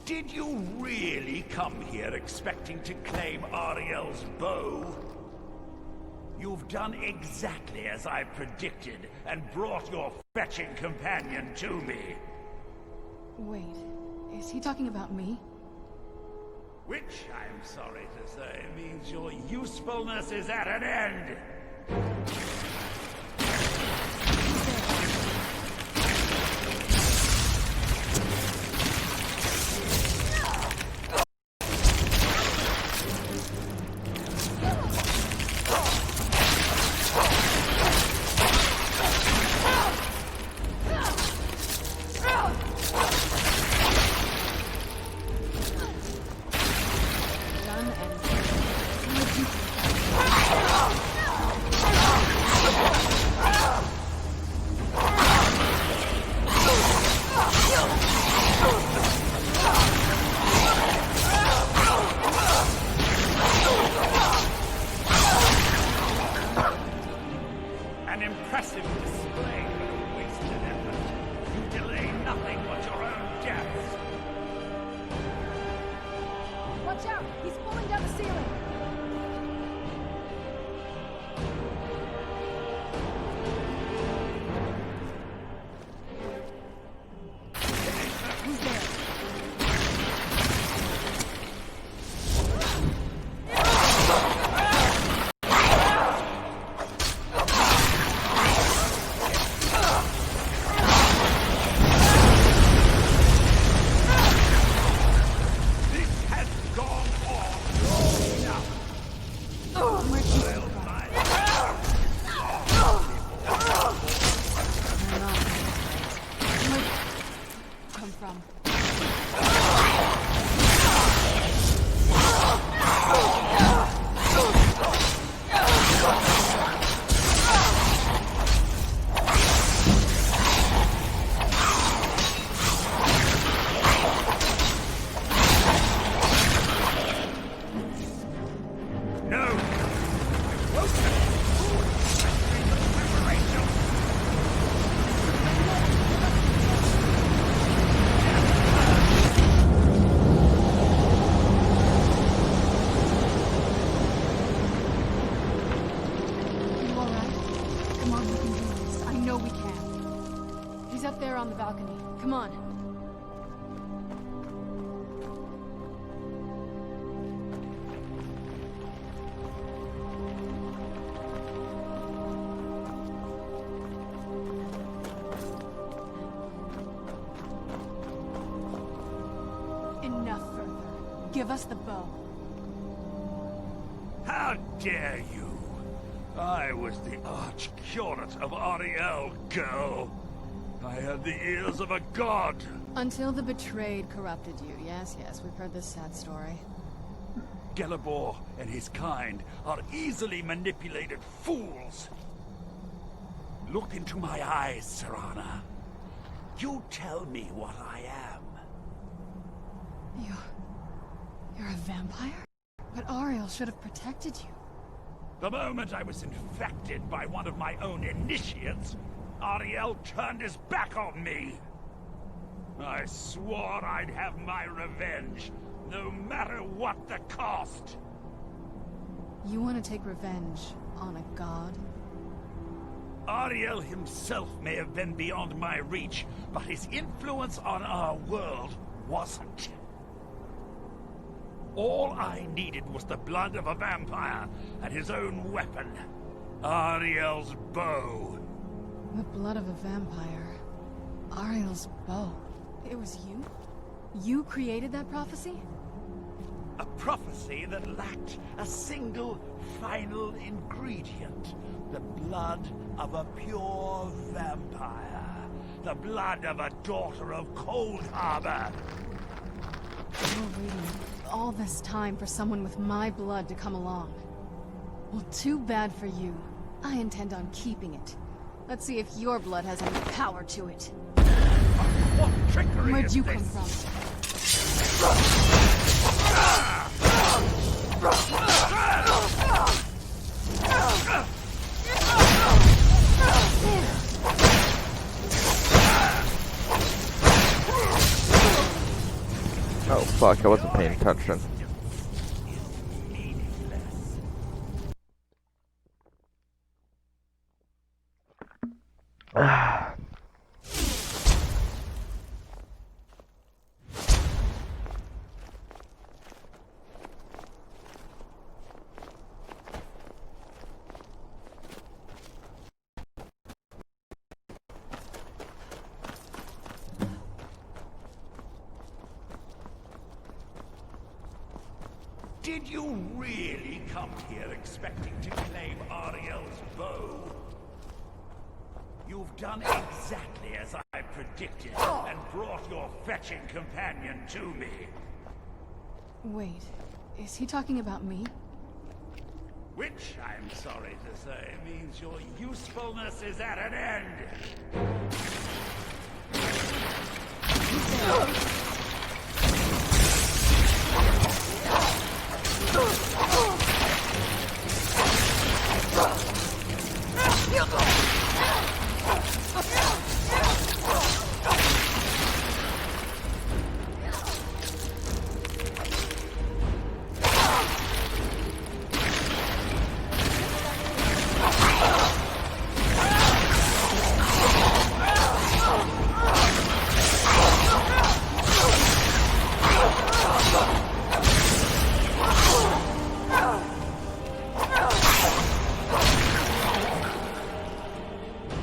Did you really come here expecting to claim Ariel's bow? You've done exactly as I predicted and brought your fetching companion to me. Wait, is he talking about me? Which, I'm sorry to say, means your usefulness is at an end. An impressive display of wasted effort. You delay nothing but your own deaths. Watch out! He's falling down the ceiling! Who's there? Up there on the balcony. Come on. Enough further. Give us the bow. How dare you? I was the arch-curate of Ariel, girl. I had the ears of a god. Until the betrayed corrupted you. Yes, we've heard this sad story. Gelibor and his kind are easily manipulated fools. Look into my eyes, Serana. You tell me what I am. You're a vampire? But Ariel should have protected you. The moment I was infected by one of my own initiates, Ariel turned his back on me. I swore I'd have my revenge, no matter what the cost. You want to take revenge on a god? Ariel himself may have been beyond my reach, but his influence on our world wasn't. All I needed was the blood of a vampire and his own weapon, Ariel's bow. The blood of a vampire. Ariel's bow. It was you? You created that prophecy? A prophecy that lacked a single final ingredient. The blood of a pure vampire. The blood of a daughter of Cold Harbor. You're waiting all this time for someone with my blood to come along. Well, too bad for you. I intend on keeping it. Let's see if your blood has any power to it. What trickery Where'd is you this? come from? Oh fuck, I wasn't paying attention. Did you really come here expecting to claim Ariel's bow? You've done exactly as I predicted, and brought your fetching companion to me. Wait, is he talking about me? Which, I'm sorry to say, means your usefulness is at an end.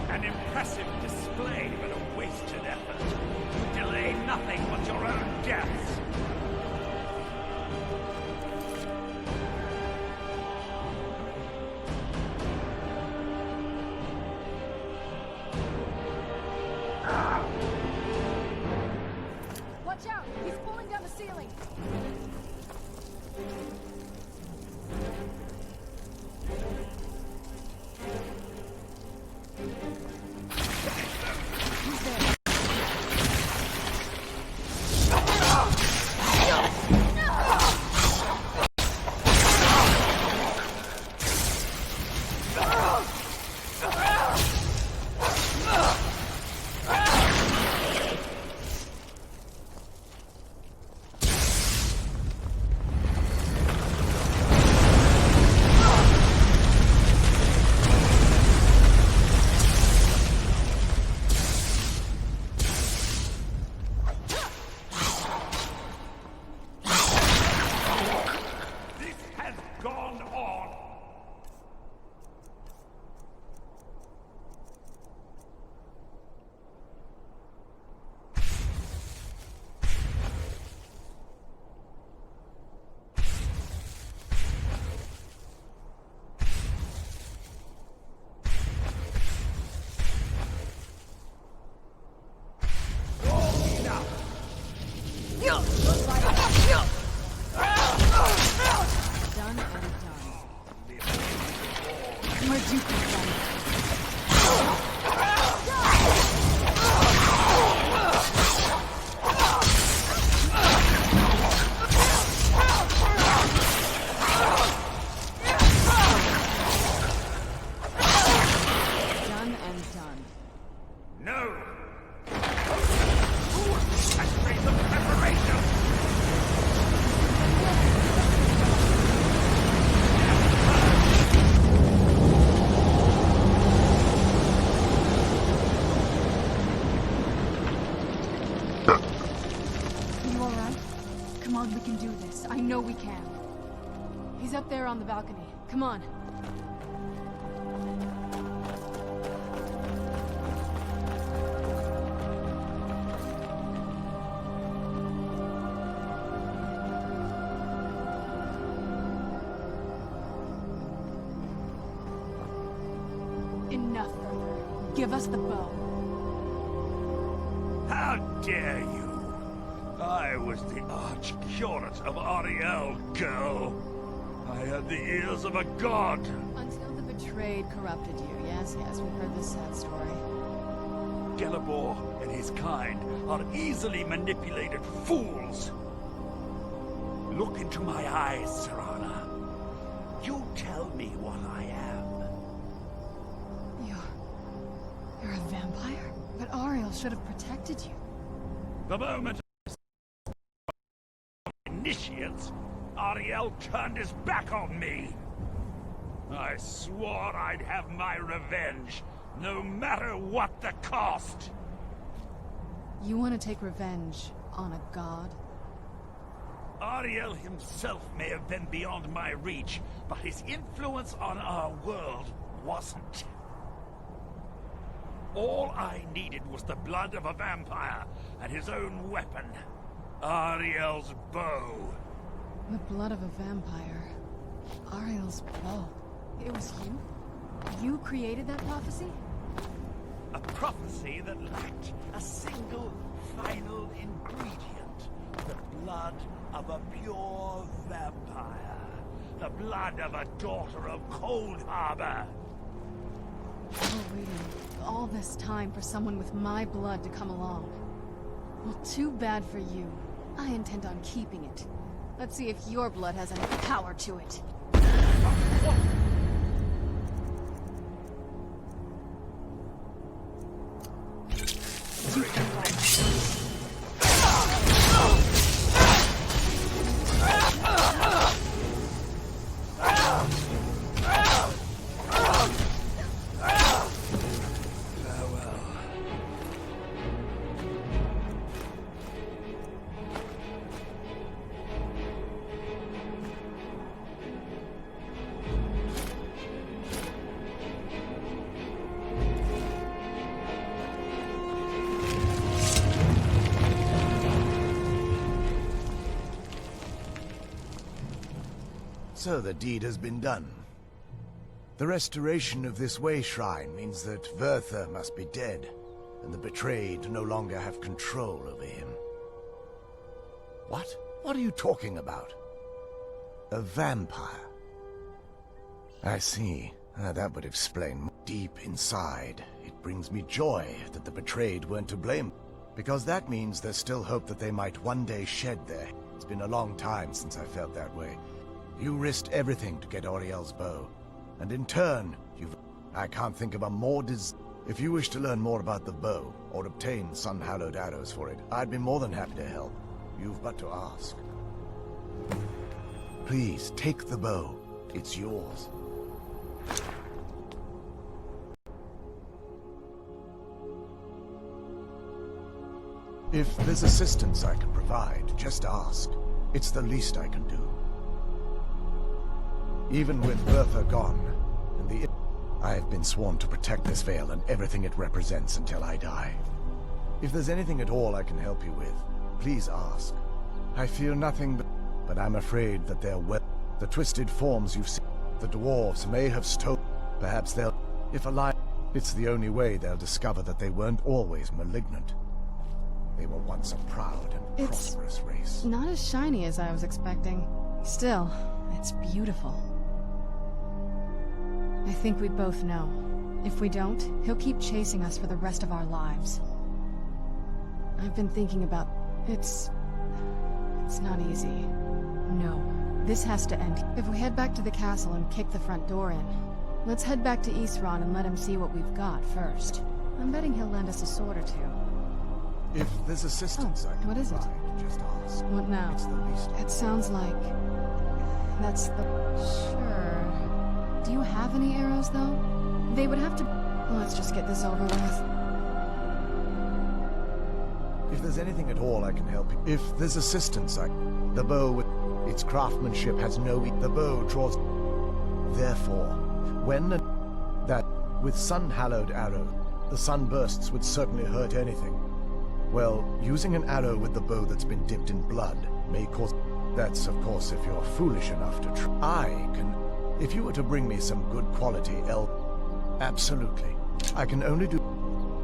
An impressive display, but a wasted effort. You delay nothing but your own deaths. Watch out! He's pulling down the ceiling! Come on, we can do this. I know we can. He's up there on the balcony. Come on. Enough further. Give us the bow. How dare you! I was the arch-curate of Ariel, girl. I had the ears of a god. Until the betrayed corrupted you. Yes, yes, we've heard this sad story. Gelabor and his kind are easily manipulated fools. Look into my eyes, Serana. You tell me what I am. You're a vampire? But Ariel should have protected you. The moment initiates, Ariel turned his back on me. I swore I'd have my revenge, no matter what the cost. You want to take revenge on a god? Ariel himself may have been beyond my reach, but his influence on our world wasn't. All I needed was the blood of a vampire and his own weapon, Ariel's bow. The blood of a vampire. Ariel's bow. It was you? You created that prophecy? A prophecy that lacked a single final ingredient. The blood of a pure vampire. The blood of a daughter of Cold Harbor. You were waiting all this time for someone with my blood to come along. Well, too bad for you. I intend on keeping it. Let's see if your blood has any power to it. So the deed has been done. The restoration of this way shrine means that Verther must be dead, and the betrayed no longer have control over him. What? What are you talking about? A vampire? I see. That would explain. Deep inside, it brings me joy that the betrayed weren't to blame, because that means there's still hope that they might one day shed their... It's been a long time since I felt that way. You risked everything to get Auriel's bow, and in turn, you've... I can't think of a more If you wish to learn more about the bow, or obtain sun-hallowed arrows for it, I'd be more than happy to help. You've but to ask. Please, take the bow. It's yours. If there's assistance I can provide, just ask. It's the least I can do. Even with Bertha gone, and I have been sworn to protect this veil and everything it represents until I die. If there's anything at all I can help you with, please ask. I feel nothing but I'm afraid that the twisted forms you've seen, the dwarves may have stolen. Perhaps they'll, if alive, it's the only way they'll discover that they weren't always malignant. They were once a proud and prosperous race. Not as shiny as I was expecting. Still, it's beautiful. I think we both know. If we don't, he'll keep chasing us for the rest of our lives. I've been thinking about... It's not easy. No, this has to end. If we head back to the castle and kick the front door in, let's head back to Eastron and let him see what we've got first. I'm betting he'll lend us a sword or two. If there's assistance I can what is it? provide, just ask. What now? It's the least. It sounds like... That's the... Sure. Do you have any arrows, though? They would have to... Let's just get this over with. If there's anything at all I can help you... If there's assistance The bow with its craftsmanship has no... The bow draws... Therefore, when... That, with sun-hallowed arrow, the sunbursts would certainly hurt anything. Well, using an arrow with the bow that's been dipped in blood may cause... That's, of course, if you're foolish enough to try. I can... If you were to bring me some good quality Absolutely. I can only do...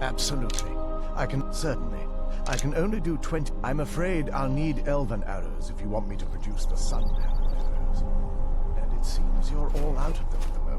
Absolutely. I can... Certainly. I can only do 20... I'm afraid I'll need elven arrows if you want me to produce the sun-hallowed arrows. And it seems you're all out of them at the moment.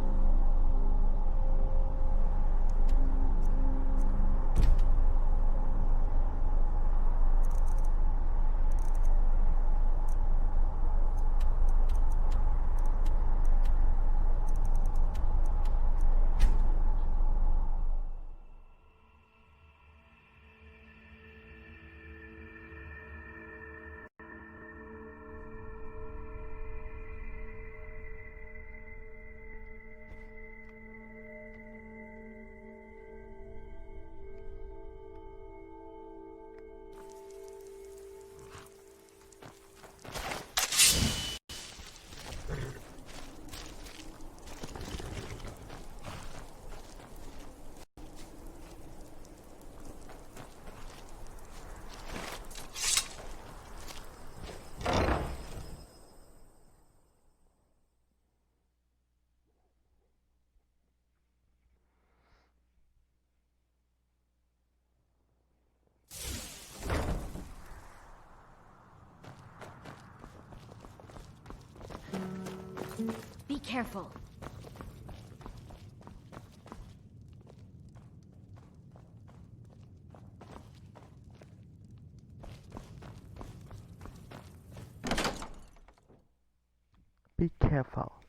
careful. Be careful.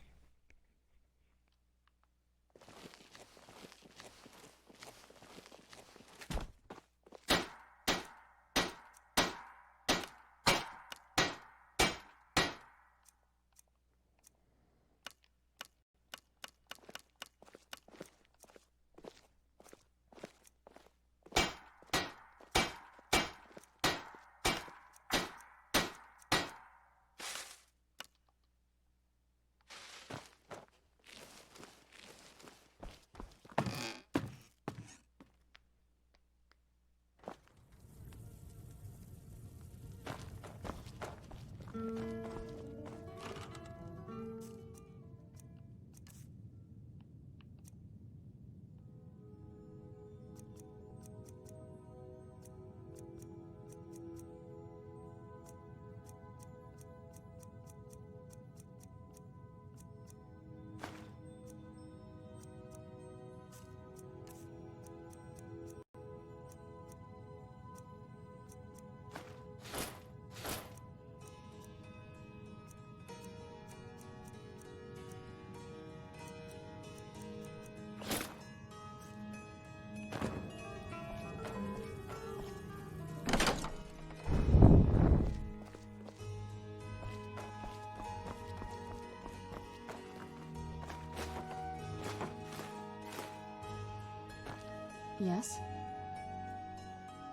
Yes?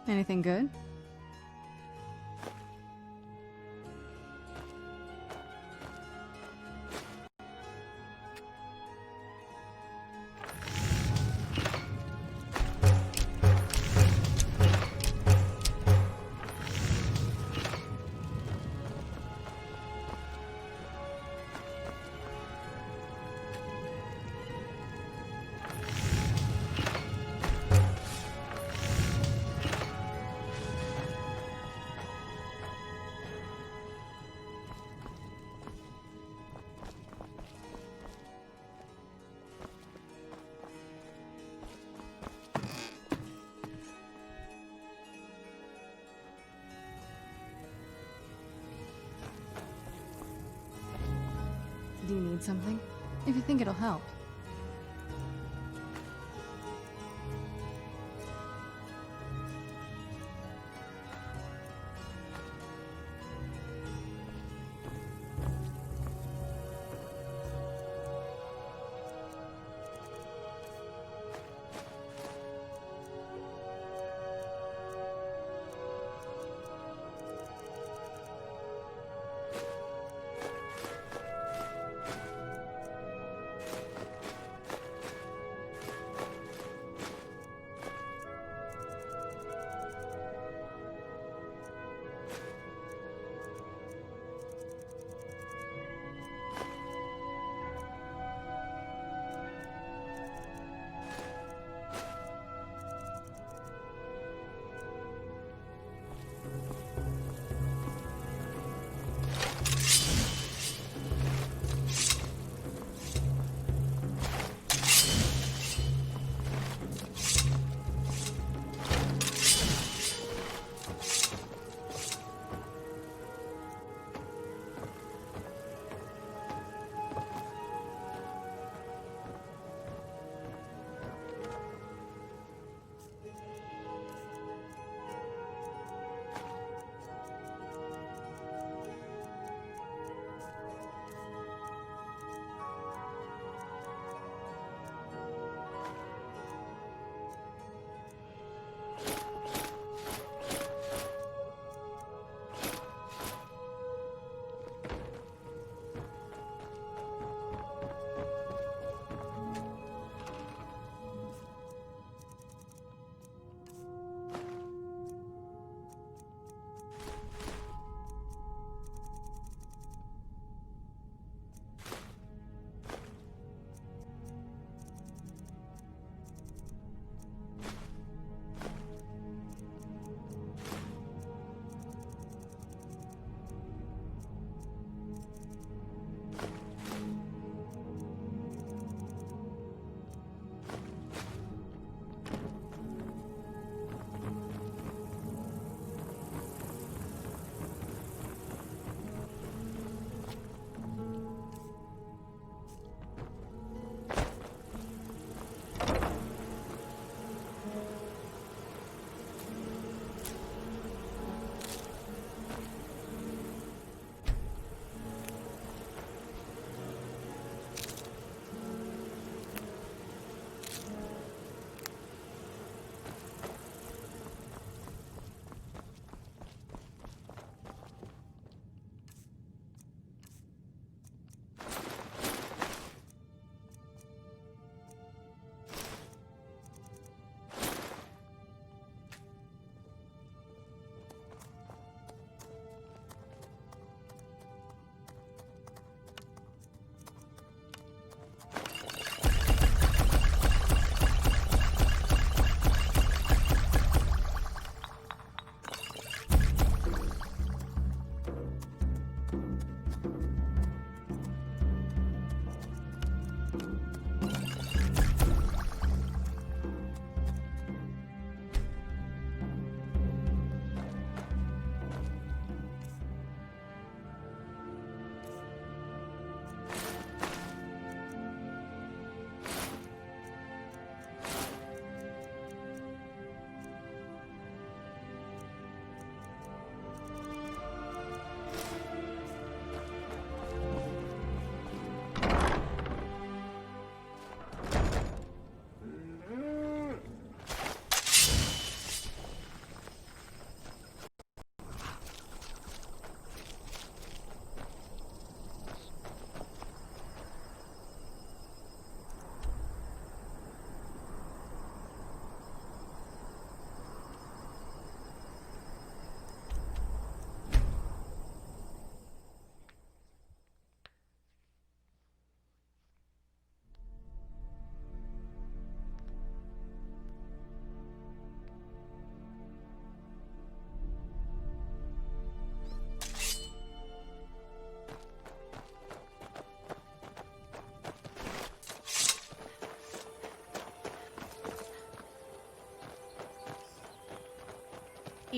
Anything good? Do you need something? If you think it'll help.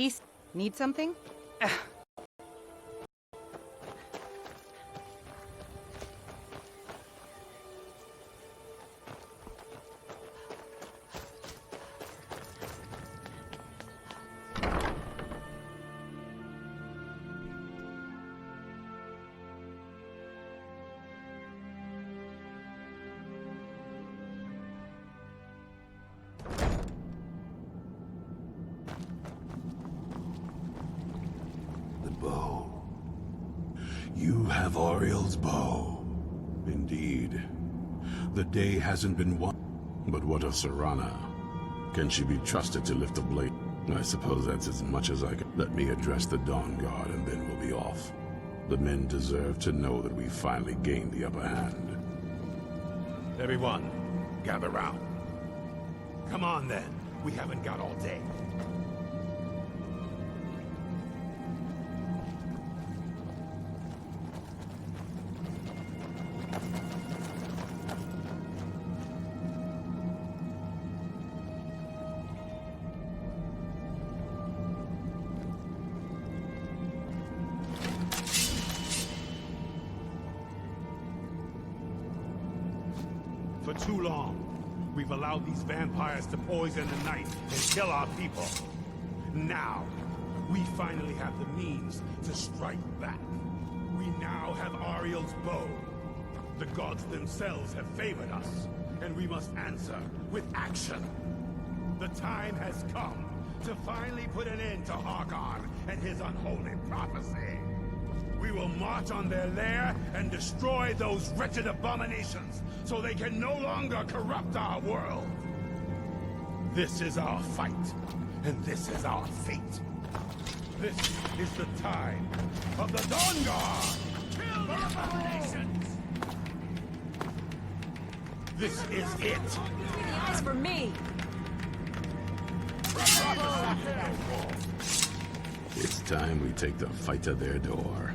east. Need something? Bow. You have Ariel's bow. Indeed. The day hasn't been won. But what of Serana? Can she be trusted to lift a blade? I suppose that's as much as I can. Let me address the Dawn Guard and then we'll be off. The men deserve to know that we finally gained the upper hand. Everyone, gather round. Come on then. We haven't got all day. For too long, we've allowed these vampires to poison the night and kill our people. Now, we finally have the means to strike back. We now have Ariel's bow. The gods themselves have favored us, and we must answer with action. The time has come to finally put an end to Hargon and his unholy prophecy. We will march on their lair and destroy those wretched abominations so they can no longer corrupt our world. This is our fight, and this is our fate. This is the time of the Dawn Guard! Kill the abominations! This is it! Eyes for me! It's time we take the fight to their door.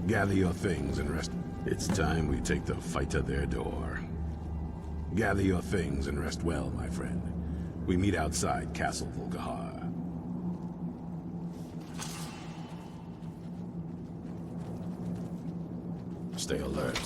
Gather your things and rest. It's time we take the fight to their door. Gather your things and rest well, my friend. We meet outside Castle Volkihar. Stay alert.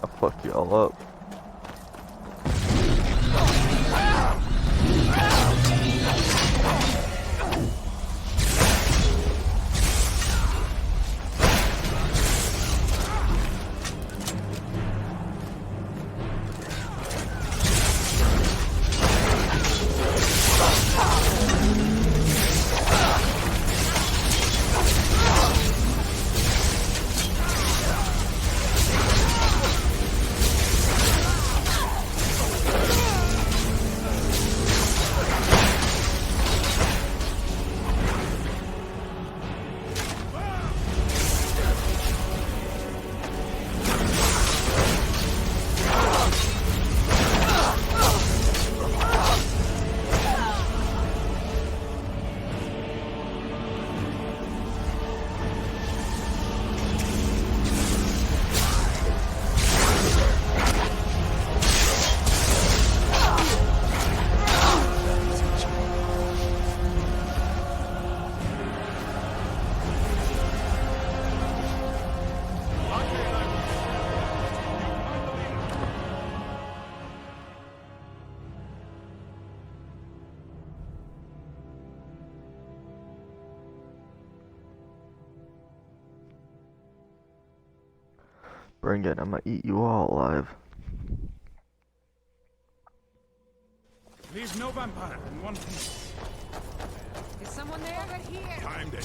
I'll fuck y'all up. Bring it, I'm gonna eat you all alive. Leave no vampire in one piece. Is someone there? Over here. Time to...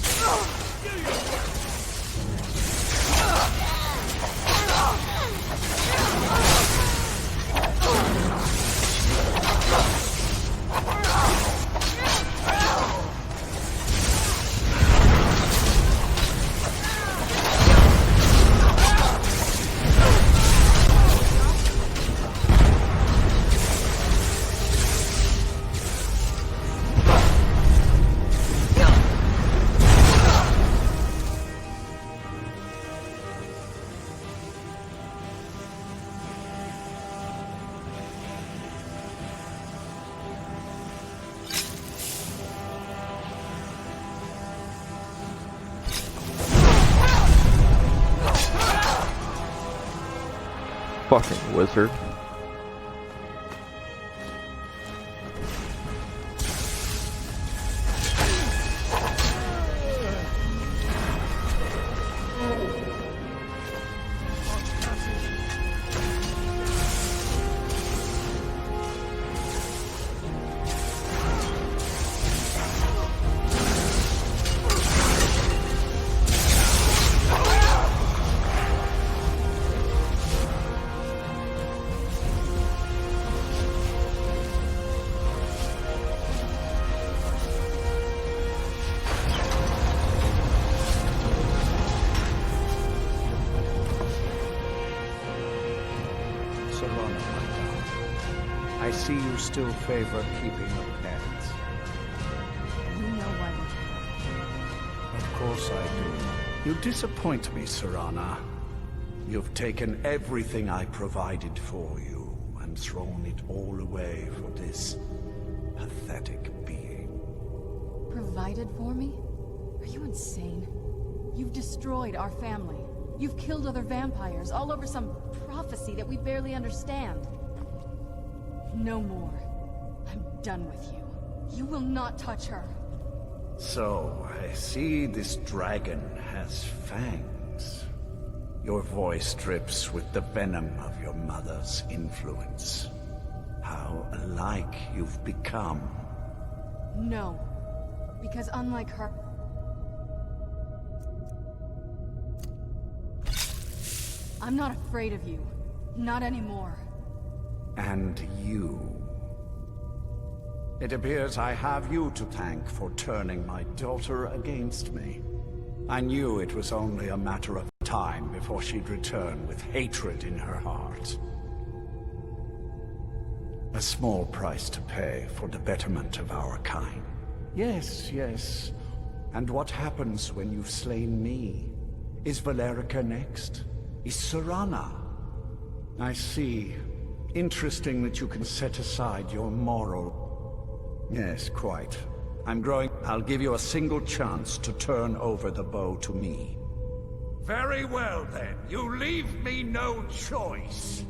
Fucking wizard. I see you still favor keeping the pets. You know I would. Of course I do. You disappoint me, Serana. You've taken everything I provided for you and thrown it all away for this pathetic being. Provided for me? Are you insane? You've destroyed our family. You've killed other vampires, all over some prophecy that we barely understand. No more. I'm done with you. You will not touch her. So, I see this dragon has fangs. Your voice drips with the venom of your mother's influence. How alike you've become. No. Because unlike her... I'm not afraid of you. Not anymore. And you. It appears I have you to thank for turning my daughter against me. I knew it was only a matter of time before she'd return with hatred in her heart. A small price to pay for the betterment of our kind. Yes, yes. And what happens when you've slain me? Is Valerica next? Is Serana? I see. Interesting that you can set aside your moral... Yes, quite. I'll give you a single chance to turn over the bow to me. Very well, then. You leave me no choice.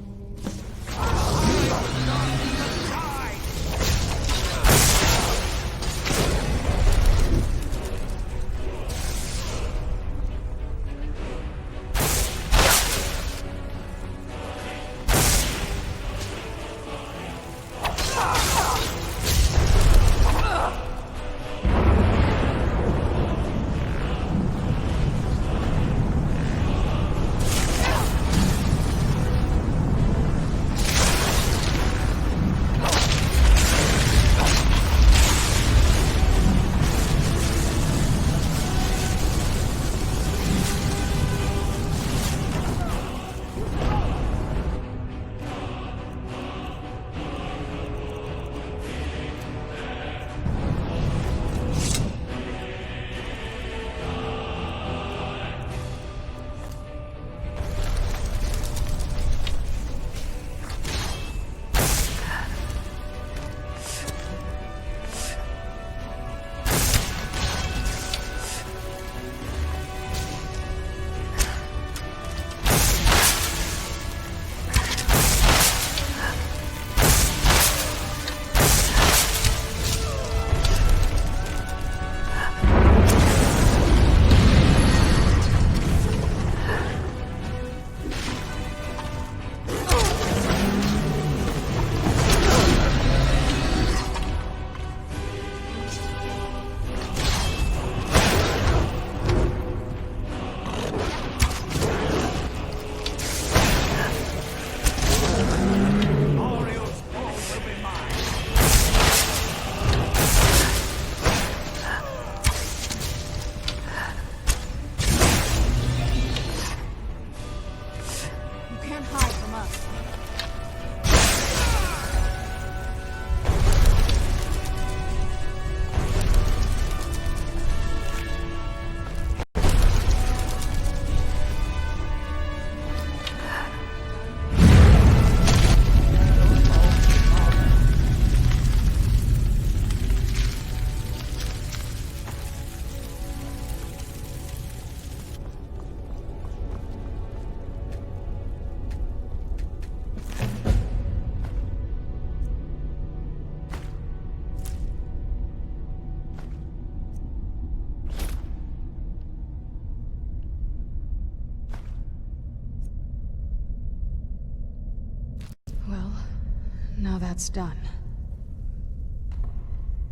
that's done.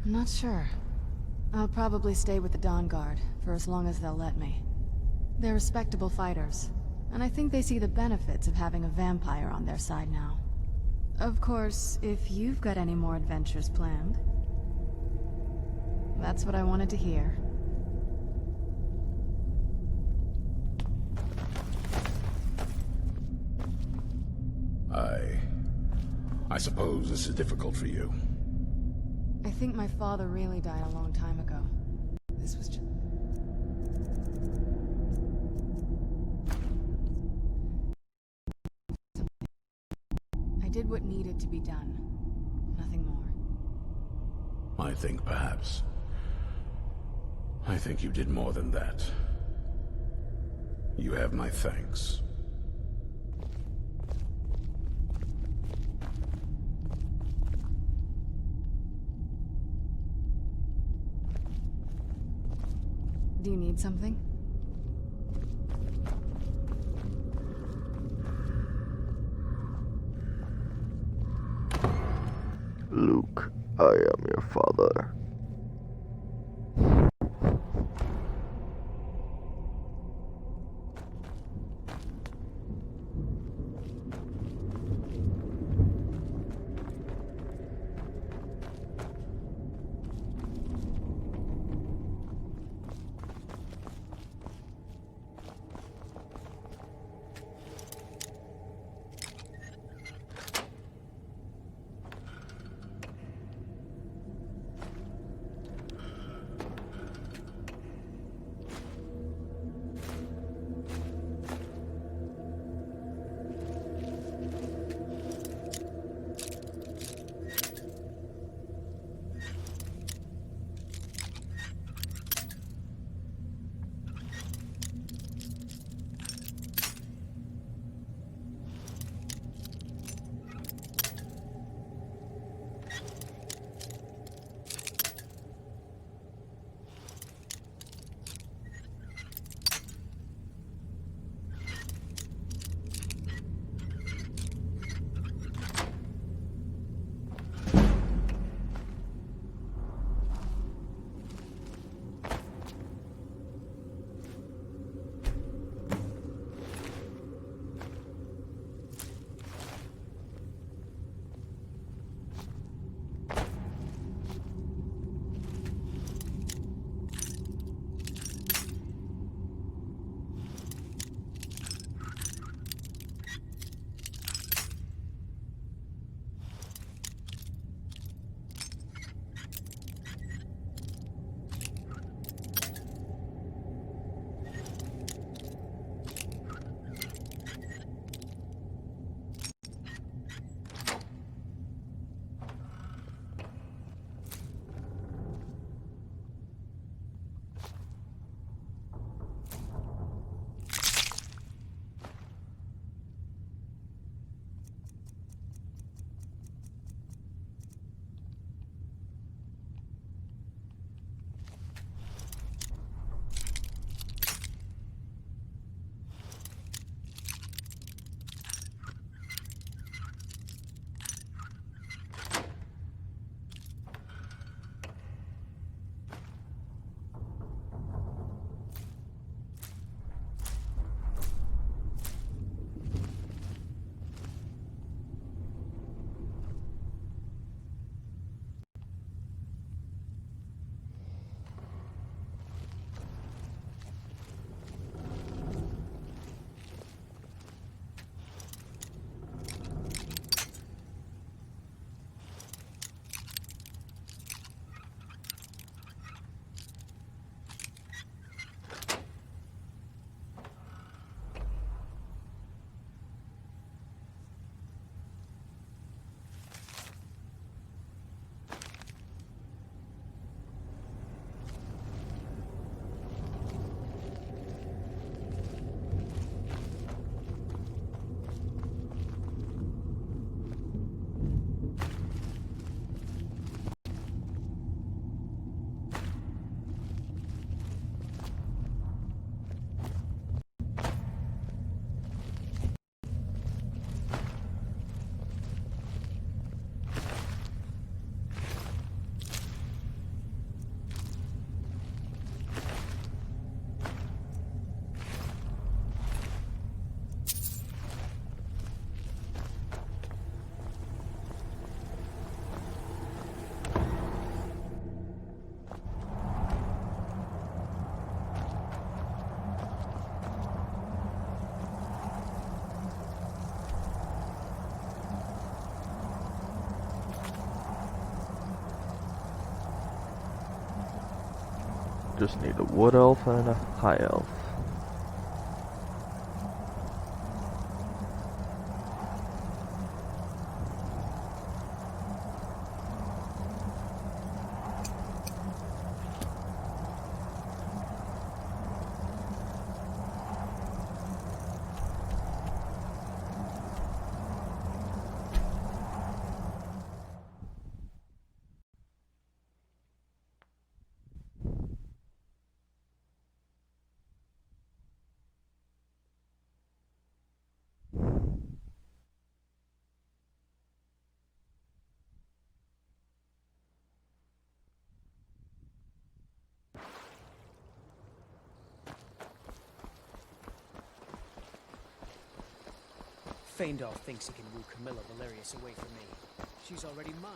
I'm not sure. I'll probably stay with the Dawn Guard for as long as they'll let me. They're respectable fighters, and I think they see the benefits of having a vampire on their side now. Of course, if you've got any more adventures planned. That's what I wanted to hear. I suppose this is difficult for you. I think my father really died a long time ago. This was just... I did what needed to be done. Nothing more. I think perhaps. I think you did more than that. You have my thanks. Do you need something? Luke, I am your father. Just need a wood elf and a high elf. Feindar thinks he can woo Camilla Valerius away from me. She's already mine.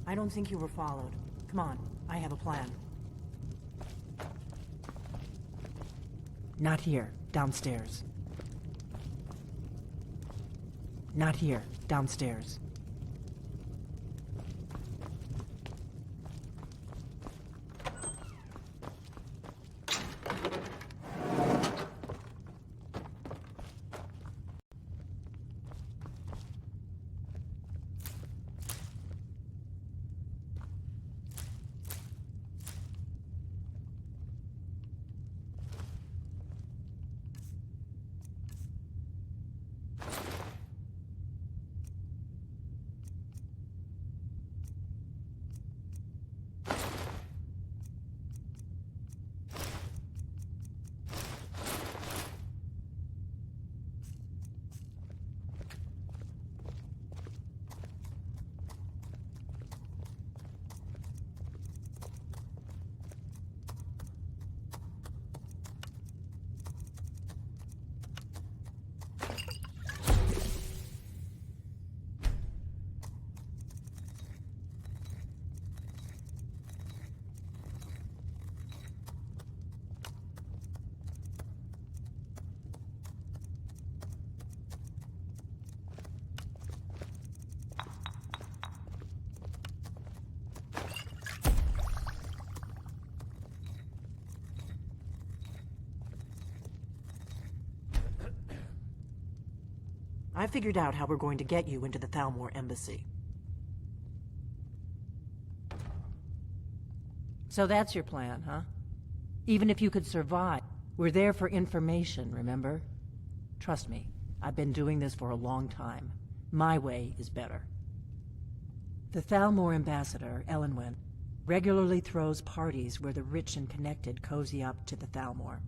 I don't think you were followed. Come on, I have a plan. Not here, downstairs. Not here, downstairs. I figured out how we're going to get you into the Thalmor embassy. So that's your plan, huh? Even if you could survive, we're there for information, remember? Trust me, I've been doing this for a long time. My way is better. The Thalmor ambassador, Elenwen, regularly throws parties where the rich and connected cozy up to the Thalmor.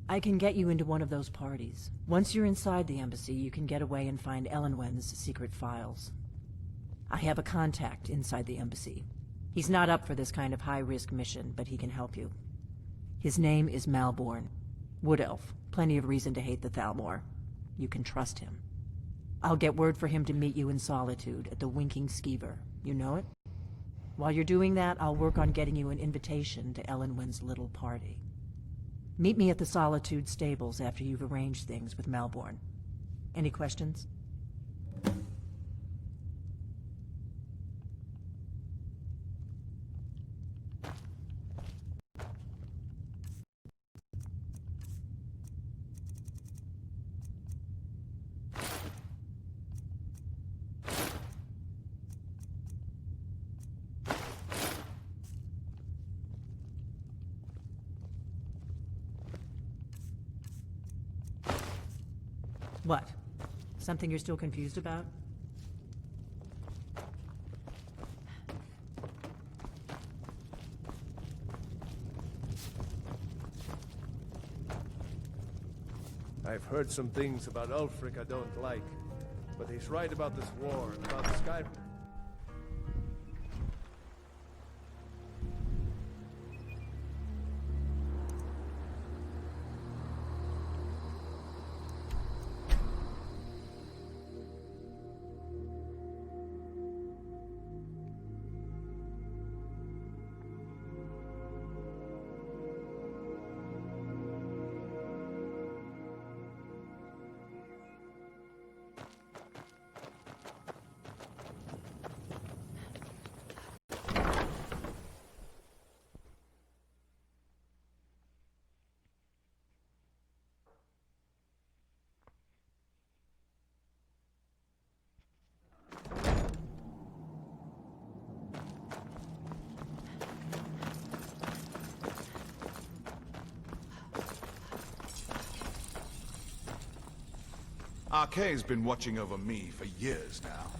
I can get you into one of those parties. Once you're inside the embassy, you can get away and find Elenwen's secret files. I have a contact inside the embassy. He's not up for this kind of high-risk mission, but he can help you. His name is Malborn. Wood Elf. Plenty of reason to hate the Thalmor. You can trust him. I'll get word for him to meet you in Solitude at the Winking Skeever. You know it? While you're doing that, I'll work on getting you an invitation to Elenwen's little party. Meet me at the Solitude stables after you've arranged things with Malborn. Any questions? What? Something you're still confused about? I've heard some things about Ulfric I don't like, but he's right about this war and about Skyrim. Arkay's been watching over me for years now.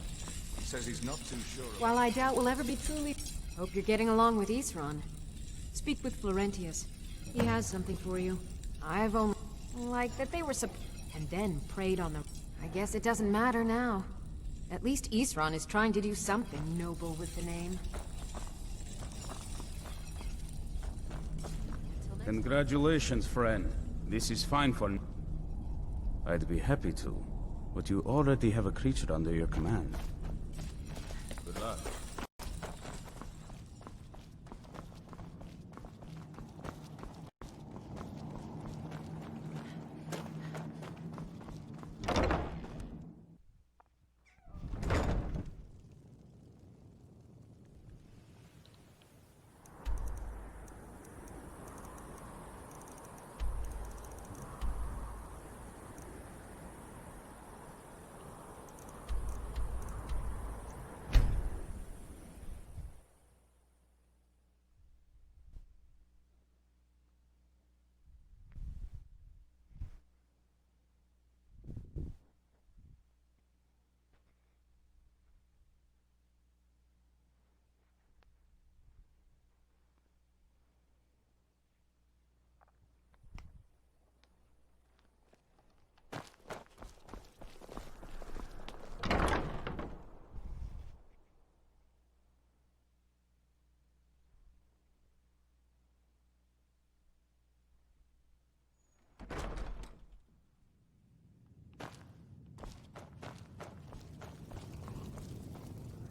He says he's not too sure of... While I doubt we'll ever be truly... Hope you're getting along with Isran. Speak with Florentius. He has something for you. I've only... Like that they were and then preyed on them. I guess it doesn't matter now. At least Isran is trying to do something noble with the name. Congratulations, friend. This is fine for... I'd be happy to, but you already have a creature under your command. Good luck.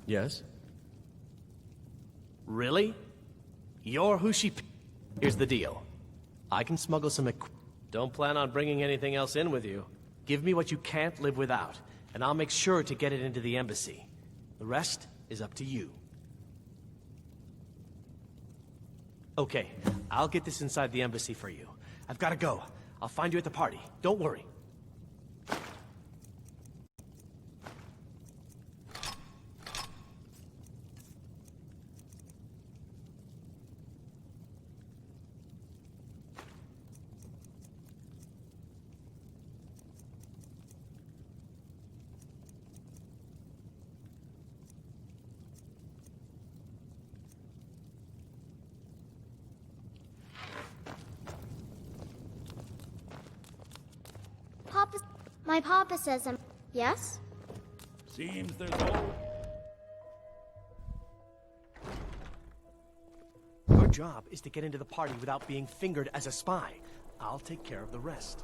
Yes? Really? You're who she... Here's the deal. I can smuggle some Don't plan on bringing anything else in with you. Give me what you can't live without, and I'll make sure to get it into the embassy. The rest is up to you. Okay, I'll get this inside the embassy for you. I've gotta go. I'll find you at the party. Don't worry. My papa says I'm... Yes? Seems there's all... Your job is to get into the party without being fingered as a spy. I'll take care of the rest.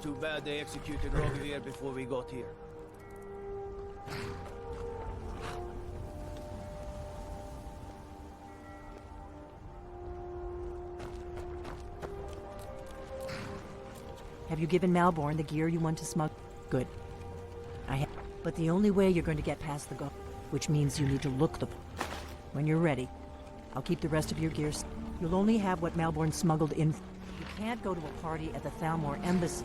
Too bad they executed Rogier before we got here. Have you given Malborn the gear you want to smuggle? Good. I have. But the only way you're going to get past the guard, which means you need to look the... When you're ready, I'll keep the rest of your gear. You'll only have what Malborn smuggled in. You can't go to a party at the Thalmor embassy.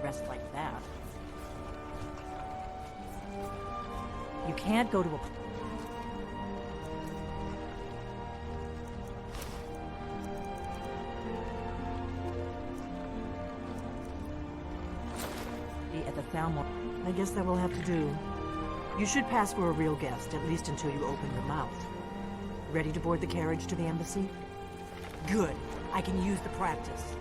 Dressed like that. You can't go to a... At the Thalmor. I guess that will have to do. You should pass for a real guest, at least until you open your mouth. Ready to board the carriage to the embassy? Good. I can use the practice.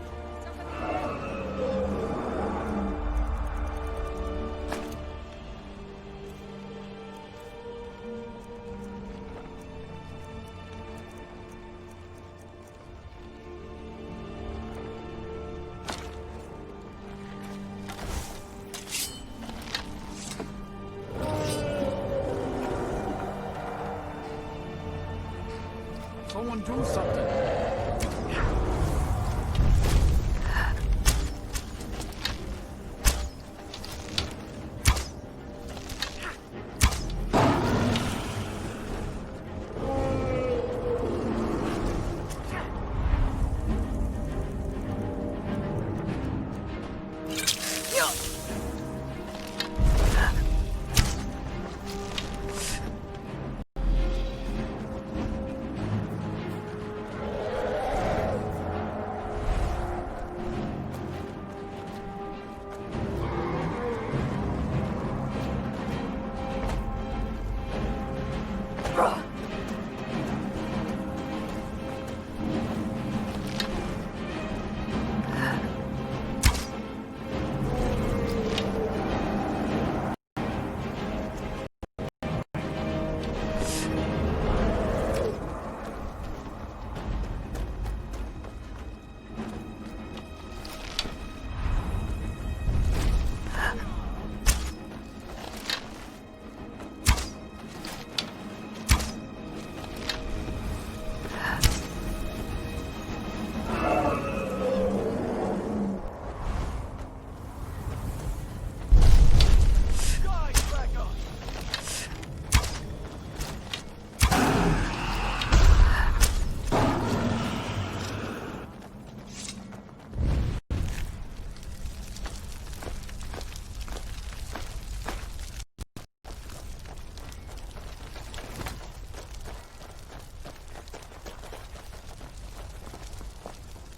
Someone do something.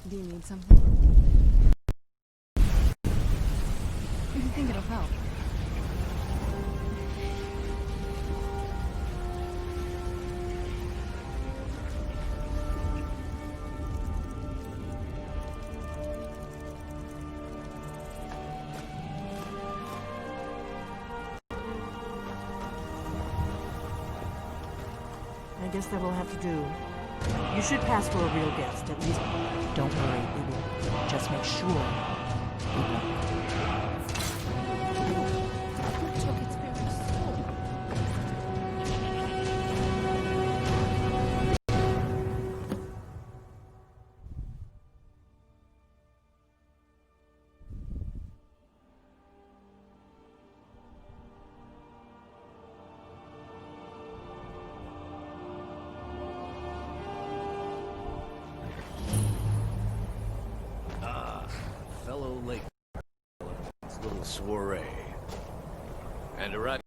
Do you need something? You think it'll help? I guess that will have to do. You should pass for a real guest, at least. Don't worry, we will just make sure. Fellow lake. This little soiree. And a right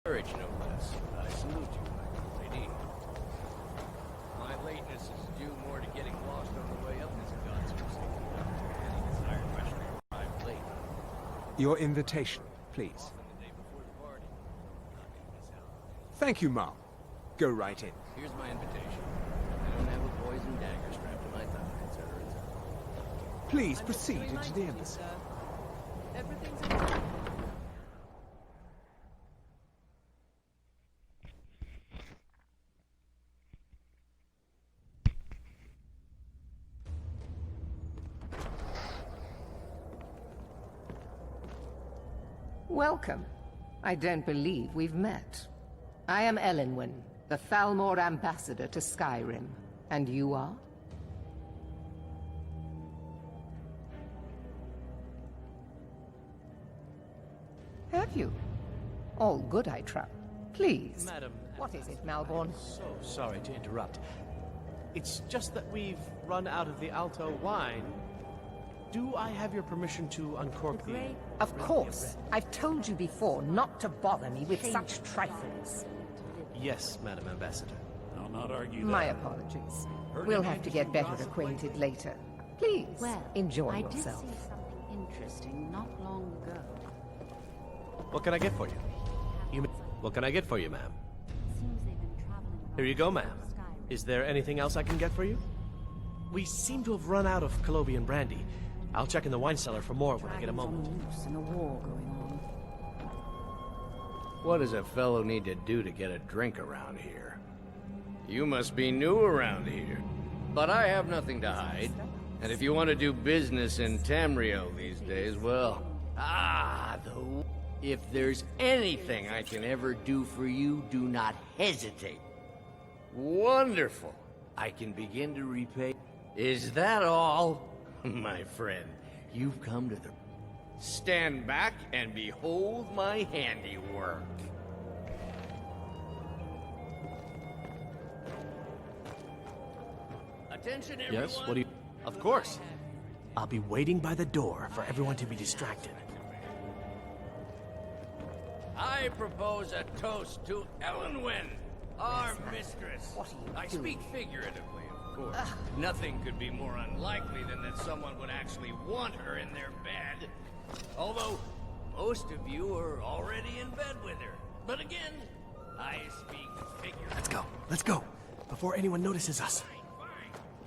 courage, no less. I salute you, my lady. My lateness is due more to getting lost on the way up as a god's forsaken. Any desire question arrived late. Your invitation, please. Thank you, Mom. Go right in. Here's my invitation. I don't have a poison dagger strapped to my thigh, etc., etc. Please proceed into the embassy. Welcome. I don't believe we've met. I am Elenwen, the Thalmor ambassador to Skyrim. And you are? Have you? All good, I trust. Please. Madam, what is it, Malborn? So sorry to interrupt. It's just that we've run out of the Alto wine. Do I have your permission to uncork the... Of course. I've told you before not to bother me with such trifles. Yes, Madam Ambassador. I'll not argue My that. apologies. We'll have to get better acquainted later. Please, enjoy yourself. I did see something interesting not long ago. What can I get for you? What can I get for you, ma'am? Here you go, ma'am. Is there anything else I can get for you? We seem to have run out of Colovian brandy. I'll check in the wine cellar for more when I get a moment. And a war going on. What does a fellow need to do to get a drink around here? You must be new around here. But I have nothing to hide. And if you want to do business in Tamriel these days, well... though, if there's anything I can ever do for you, do not hesitate. Wonderful. I can begin to repay... Is that all? My friend, you've come to the... Stand back and behold my handiwork. Attention, everyone. Yes, what do you... Of course. I'll be waiting by the door for everyone to be distracted. I propose a toast to Elenwen, our mistress. I speak figuratively, of course. Nothing could be more unlikely than that someone would actually want her in their bed. Although, most of you are already in bed with her. But again, I speak figuratively. Let's go, before anyone notices us. Fine.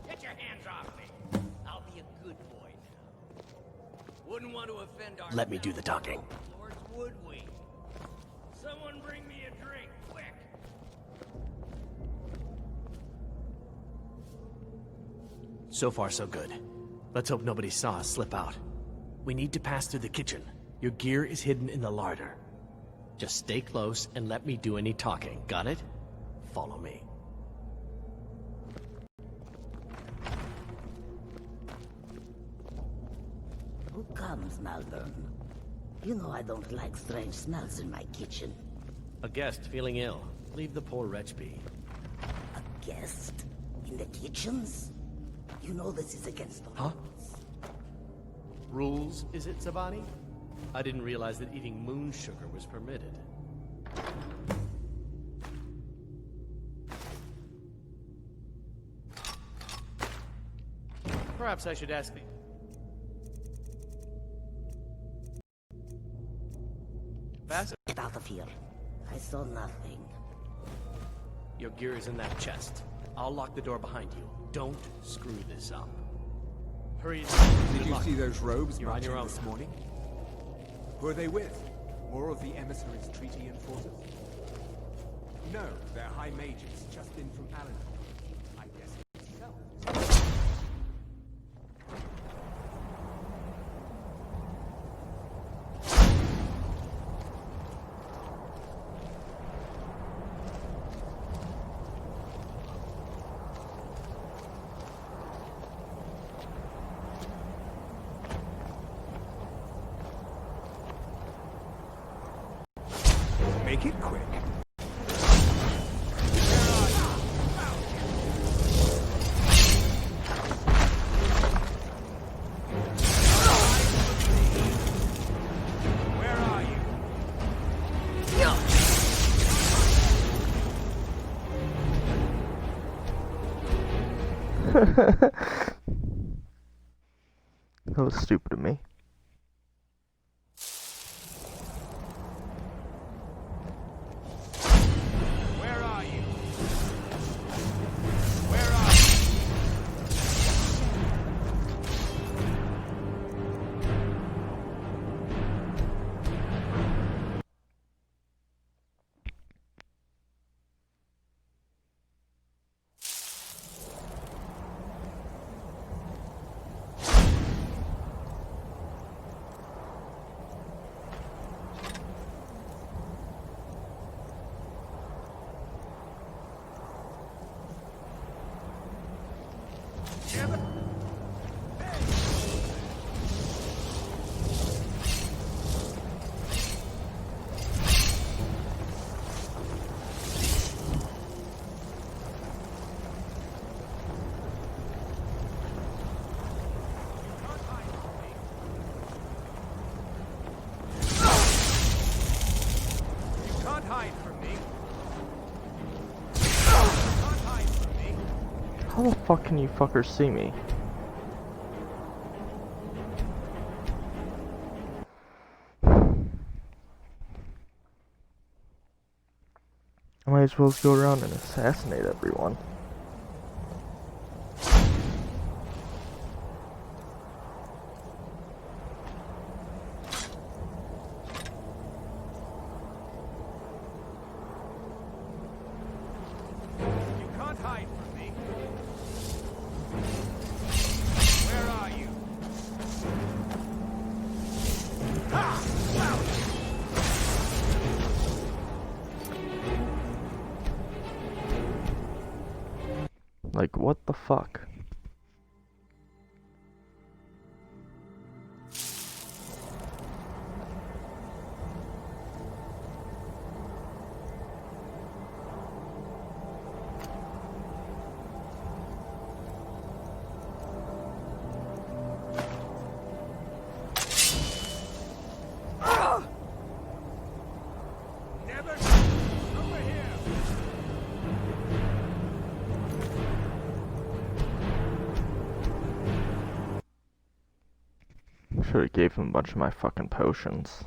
Get your hands off me. I'll be a good boy now. Wouldn't want to offend our... Let me do the talking. Lords, would we? Someone bring me a drink, quick. So far, so good. Let's hope nobody saw us slip out. We need to pass through the kitchen. Your gear is hidden in the larder. Just stay close and let me do any talking. Got it? Follow me. Who comes, Malvern? You know I don't like strange smells in my kitchen. A guest feeling ill. Leave the poor wretch be. A guest? In the kitchens? You know this is against the law. Rules, is it, Savani? I didn't realize that eating moon sugar was permitted. Perhaps I should ask the... Get out of here. I saw nothing. Your gear is in that chest. I'll lock the door behind you. Don't screw this up. Hurry. Did you see those robes You're on marching your own. this morning? Who are they with? More of the emissaries' treaty enforcers? No, they're high mages, just in from Alan. I guess himself. Make it quick. Where are you? That was stupid of me. Where are you? Where are you? You can't hide from me. You can't hide from me. How the fuck can you fuckers see me? I might as well go around and assassinate everyone. Like, what the fuck? Should've gave him a bunch of my fucking potions.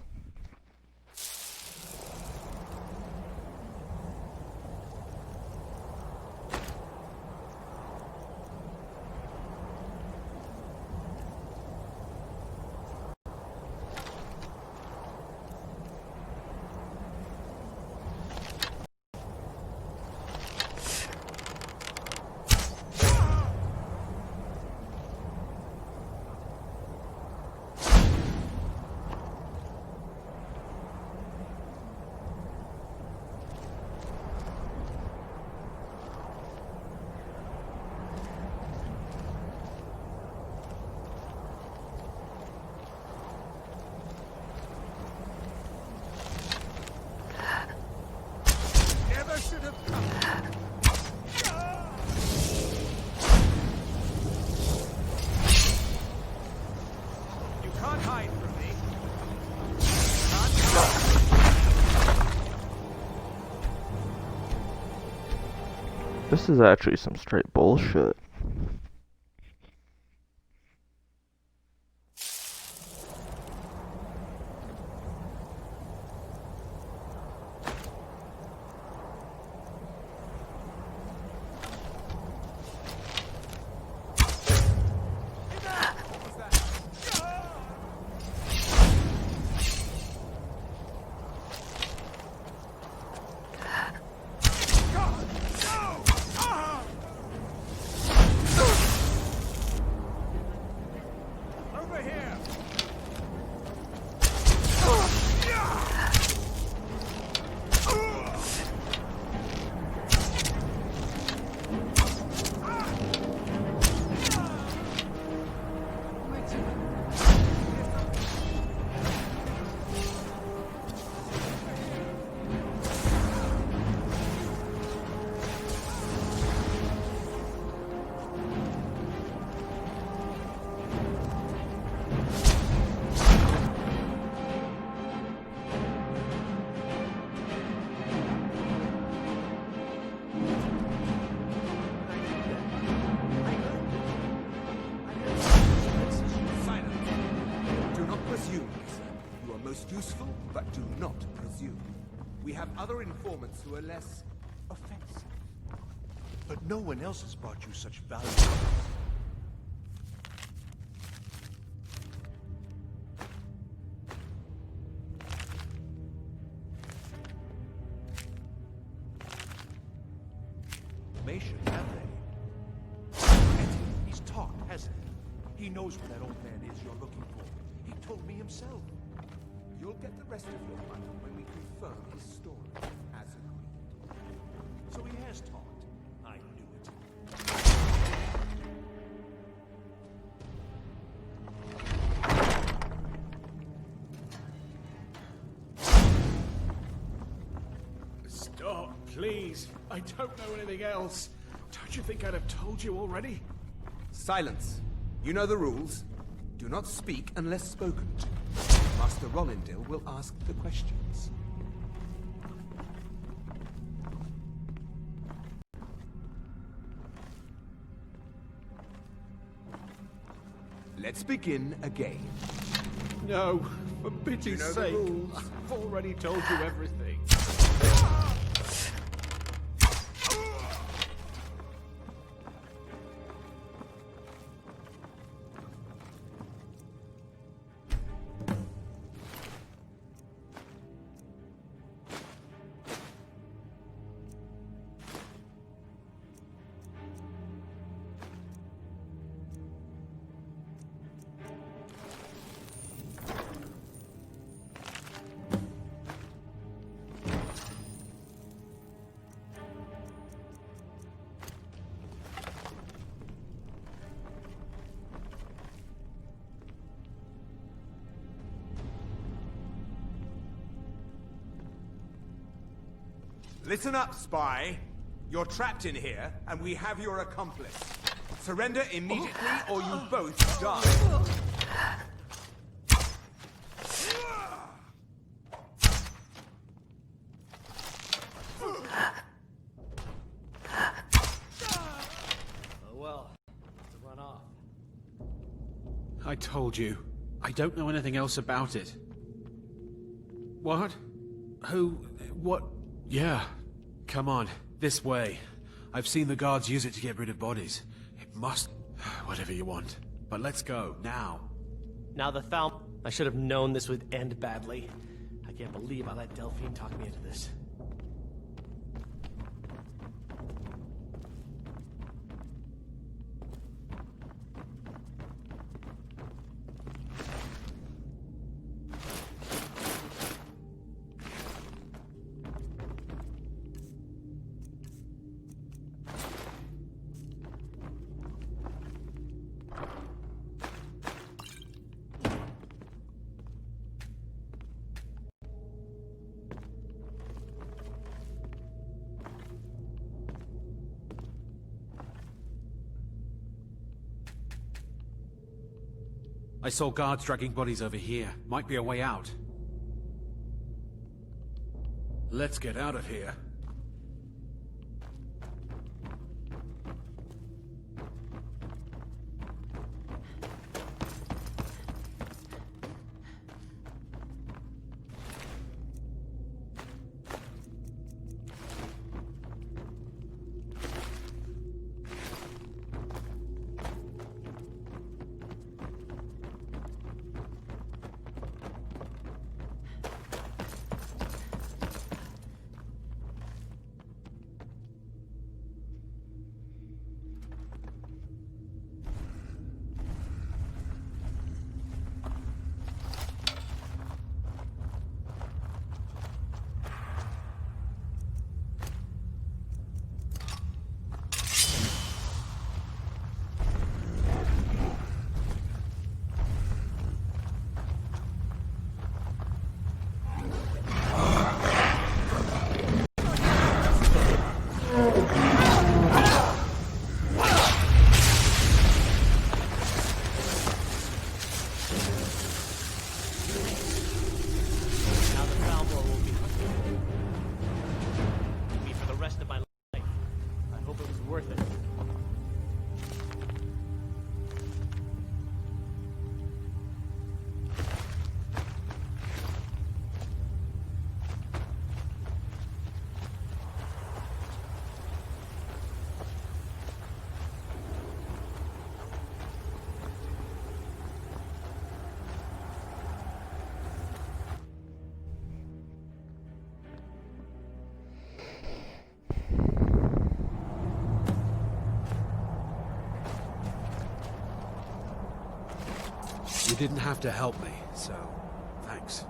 This is actually some straight bullshit. Useful, but do not presume. We have other informants who are less offensive. But no one else has brought you such value. Information, have they? He's talked, hasn't he? He knows where that old man is you're looking for. He told me himself. You'll get the rest of your money when we confirm his story, as agreed. So he has talked. I knew it. Stop, please. I don't know anything else. Don't you think I'd have told you already? Silence. You know the rules. Do not speak unless spoken to. Master Rollindil will ask the questions. Let's begin again. No, for pity's You know the sake. rules. I've already told you everything. Listen up, spy. You're trapped in here, and we have your accomplice. Surrender immediately, or you both die. Oh well, to run off. I told you. I don't know anything else about it. What? Who? What? Yeah. Come on, this way. I've seen the guards use it to get rid of bodies. It must... Whatever you want. But let's go, now. Now the Thal... I should have known this would end badly. I can't believe I let Delphine talk me into this. I saw guards dragging bodies over here. Might be a way out. Let's get out of here. You didn't have to help me, so thanks.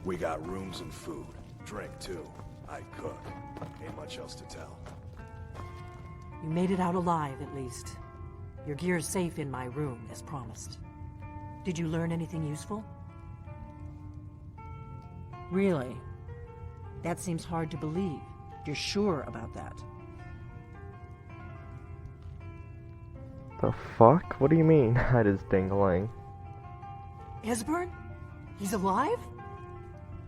We got rooms and food. Drink, too. I cook. Ain't much else to tell. You made it out alive, at least. Your gear's safe in my room, as promised. Did you learn anything useful? Really? That seems hard to believe. You're sure about that? The fuck? What do you mean, that is dingling? Esbern? He's alive?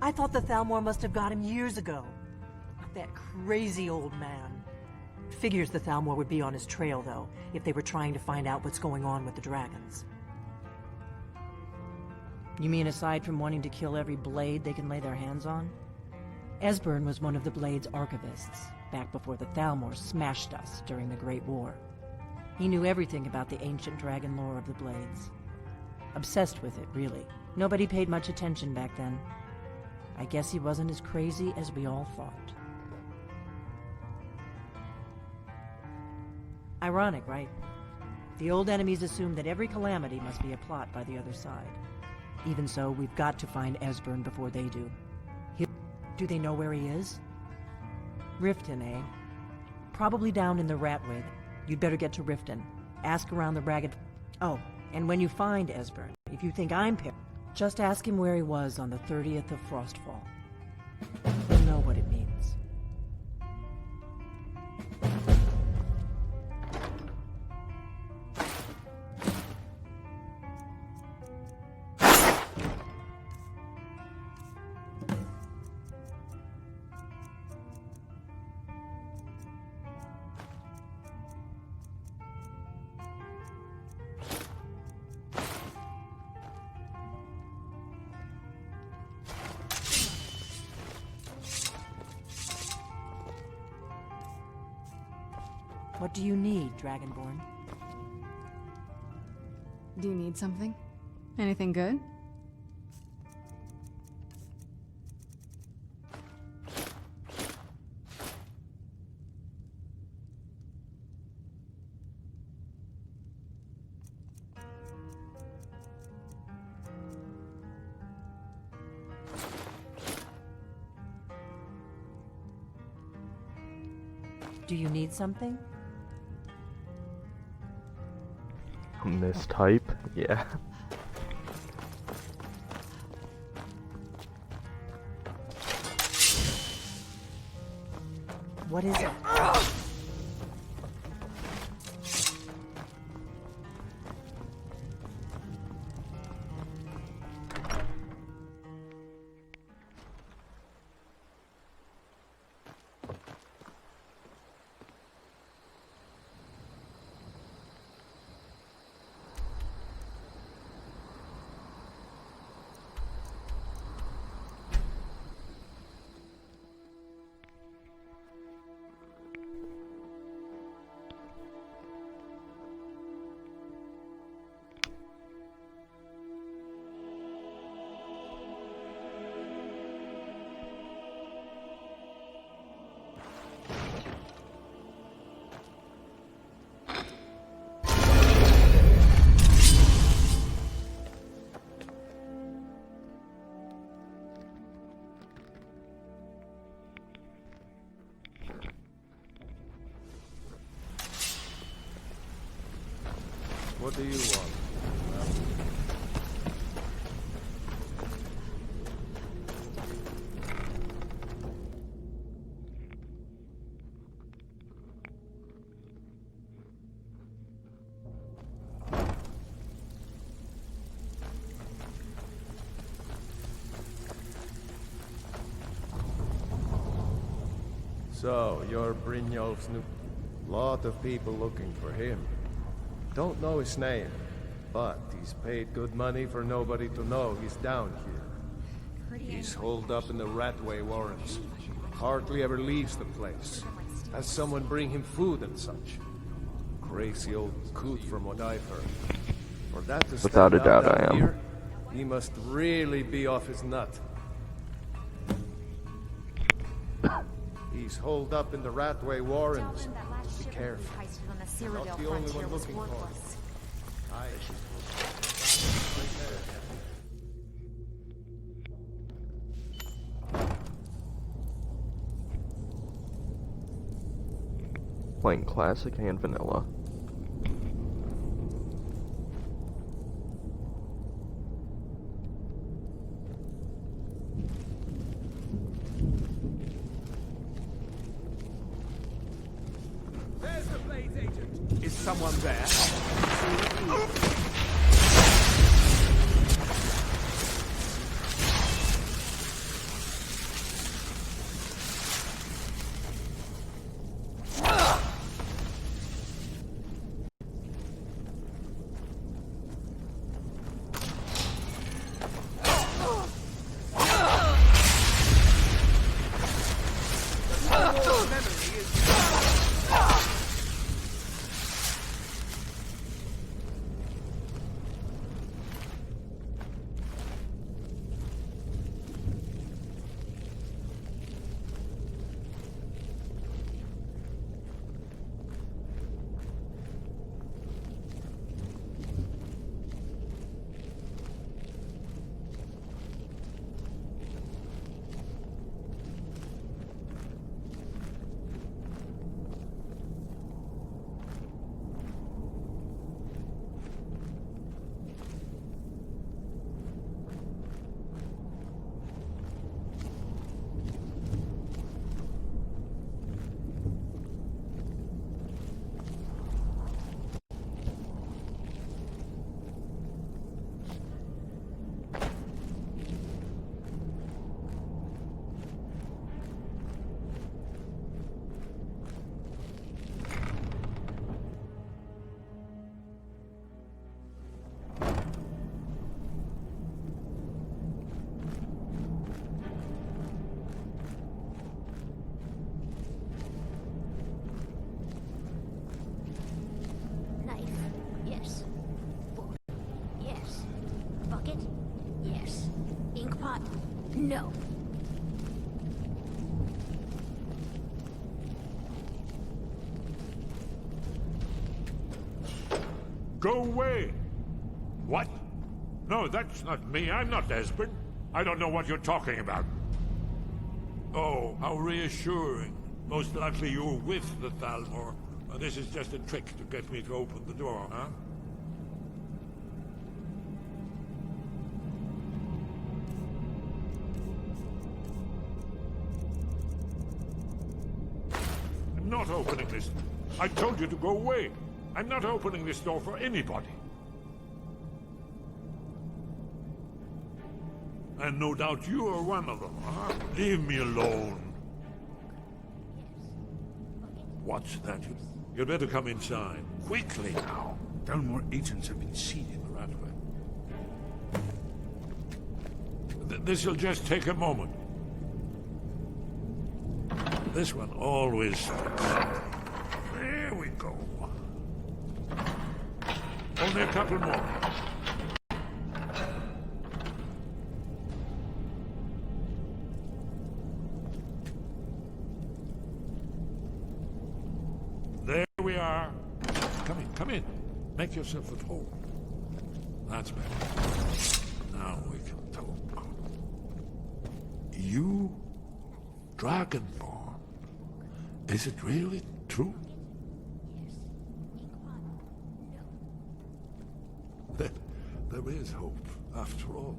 I thought the Thalmor must have got him years ago. That crazy old man. Figures the Thalmor would be on his trail, though, if they were trying to find out what's going on with the dragons. You mean aside from wanting to kill every blade they can lay their hands on? Esbern was one of the Blade's archivists, back before the Thalmor smashed us during the Great War. He knew everything about the ancient dragon lore of the Blades. Obsessed with it, really. Nobody paid much attention back then. I guess he wasn't as crazy as we all thought. Ironic, right? The old enemies assumed that every calamity must be a plot by the other side. Even so, we've got to find Esbern before they do. Do they know where he is? Riften, eh? Probably down in the Ratwig. You'd better get to Riften. Ask around the Ragged... Oh, and when you find Esbern, if you think I'm just ask him where he was on the 30th of Frostfall. You'll know what it means. What do you need, Dragonborn? Do you need something? Anything good? Do you need something? This type? Yeah. What is it? What do you want? So, you're Brynjolf's new... Lot of people looking for him. Don't know his name, but he's paid good money for nobody to know he's down here. He's holed up in the Ratway Warrens. Hardly ever leaves the place. Has someone bring him food and such. Crazy old coot from what I've heard. For that to Without a stand doubt, out I am. here, he must really be off his nut. He's holed up in the Ratway Warrens. Be careful. Not the only one looking for him. Playing classic and vanilla. There's the Blades agent. Is someone there? No. Go away! What? No, that's not me. I'm not Esbern. I don't know what you're talking about. Oh, how reassuring. Most likely you're with the Thalmor. This is just a trick to get me to open the door, huh? I'm not opening this. I told you to go away. I'm not opening this door for anybody. And no doubt you are one of them, huh? Leave me alone. What's that? You'd better come inside. Quickly now. Thalmor agents have been seated. Right away. This'll just take a moment. This one always sticks. There we go. Only a couple more. There we are. Come in, come in. Make yourself at home. That's better. Now we can talk. You, Dragonborn. Is it really true? There is hope, after all.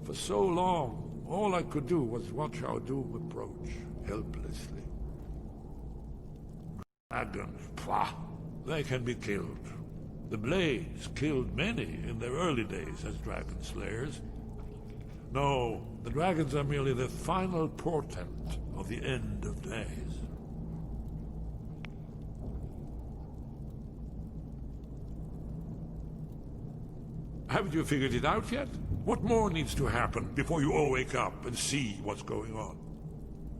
For so long, all I could do was watch our doom approach, helplessly. Dragons, pah! They can be killed. The Blades killed many in their early days as dragon slayers. No, the dragons are merely the final portent of the end of days. Haven't you figured it out yet? What more needs to happen before you all wake up and see what's going on?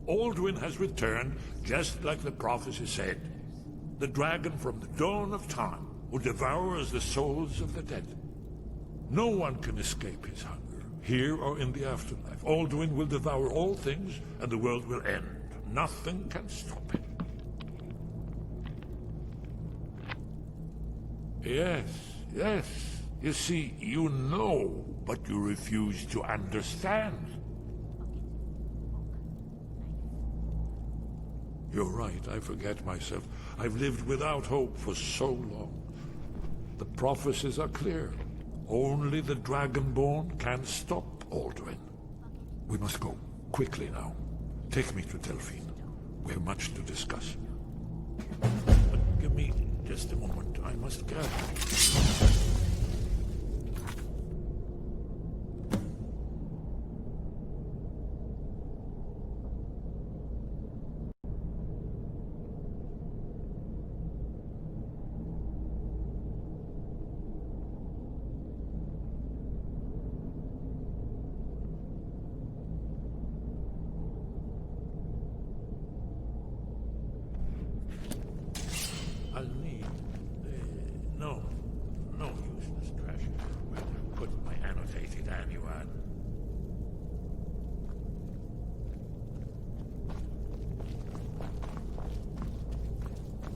Alduin has returned, just like the prophecy said. The dragon from the dawn of time who devours the souls of the dead. No one can escape his hunger, here or in the afterlife. Alduin will devour all things, and the world will end. Nothing can stop him. Yes, yes. You see, you know, but you refuse to understand. You're right, I forget myself. I've lived without hope for so long. The prophecies are clear. Only the Dragonborn can stop Alduin. We must go, quickly now. Take me to Delphine. We have much to discuss. But give me just a moment, I must go. I'll need... no useless trash. Where did I put my annotated annual?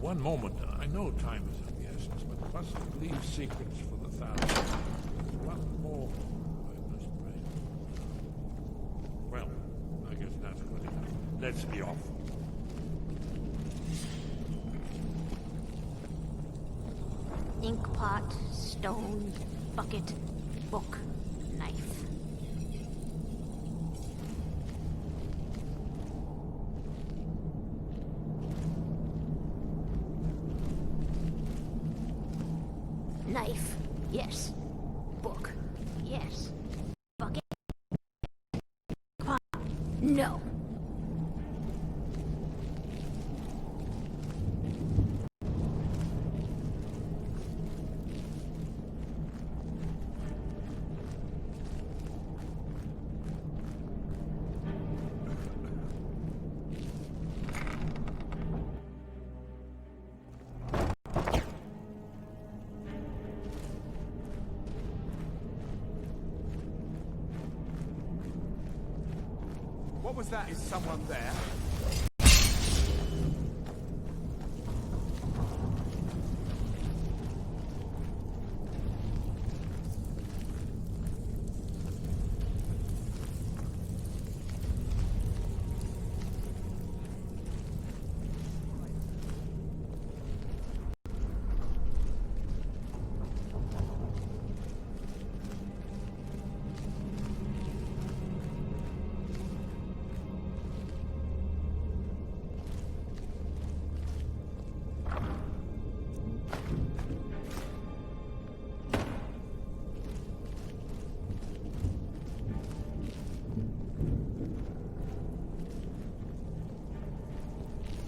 One moment. I know time is of the essence, but must leave secrets for the thousand. One more I must bring. Well, I guess that's good enough. Let's be off. Inkpot, stone, bucket, book, knife. Knife, yes. Book, yes. Bucket. Pot, no. What was that? Is someone there?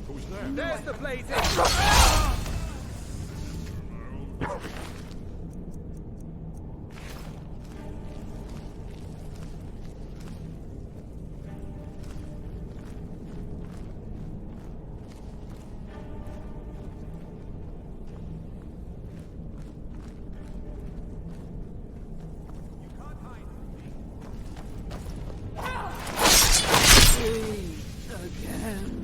Who's there? There's the blazing! Again.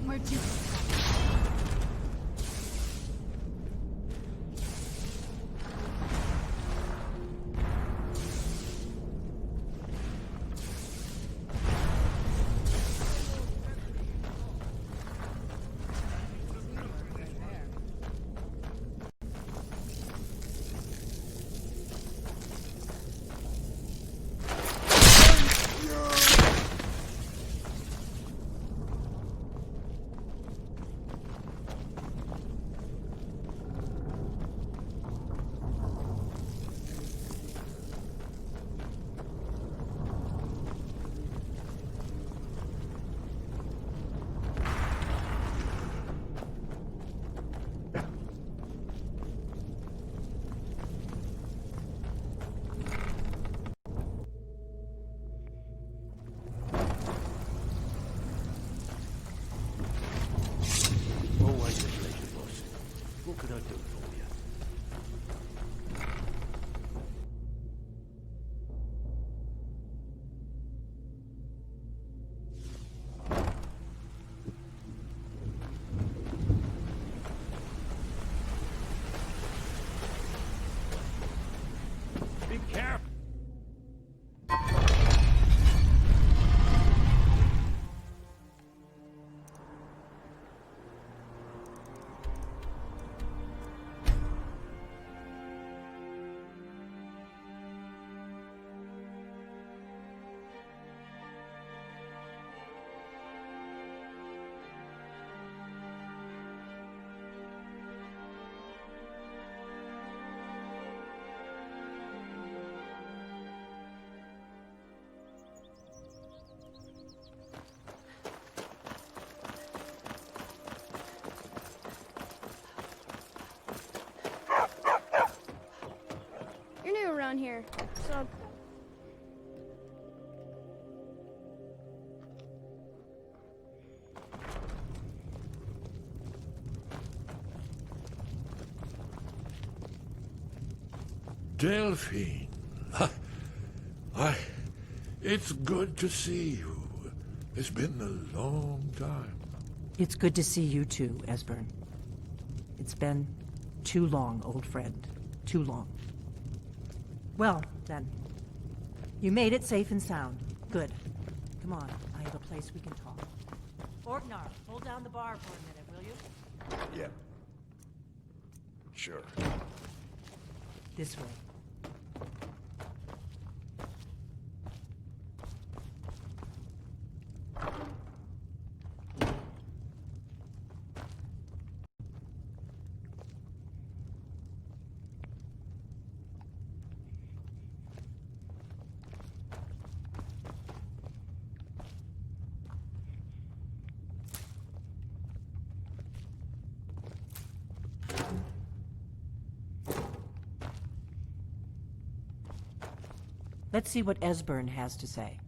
Where'd you... What could I do for you? Be careful. You're new around here, so... Delphine. Why, it's good to see you. It's been a long time. It's good to see you too, Esbern. It's been too long, old friend. Too long. Well, then. You made it safe and sound. Good. Come on, I have a place we can talk. Orgnar, hold down the bar for a minute, will you? Yeah. Sure. This way. Let's see what Esbern has to say.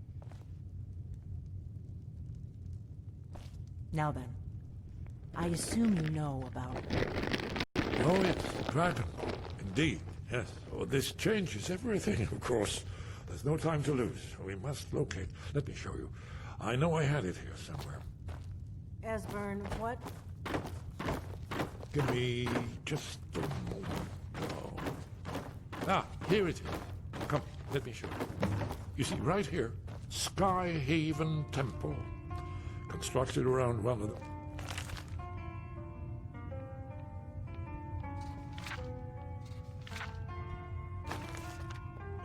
Now then, I assume you know about... Oh, yes, Dragon. Indeed, yes. Oh, this changes everything, of course. There's no time to lose. We must locate. Let me show you. I know I had it here somewhere. Esbern, what? Give me just a moment. Oh. Ah, here it is. Come, let me show you. You see, right here, Sky Haven Temple. Constructed around one of the...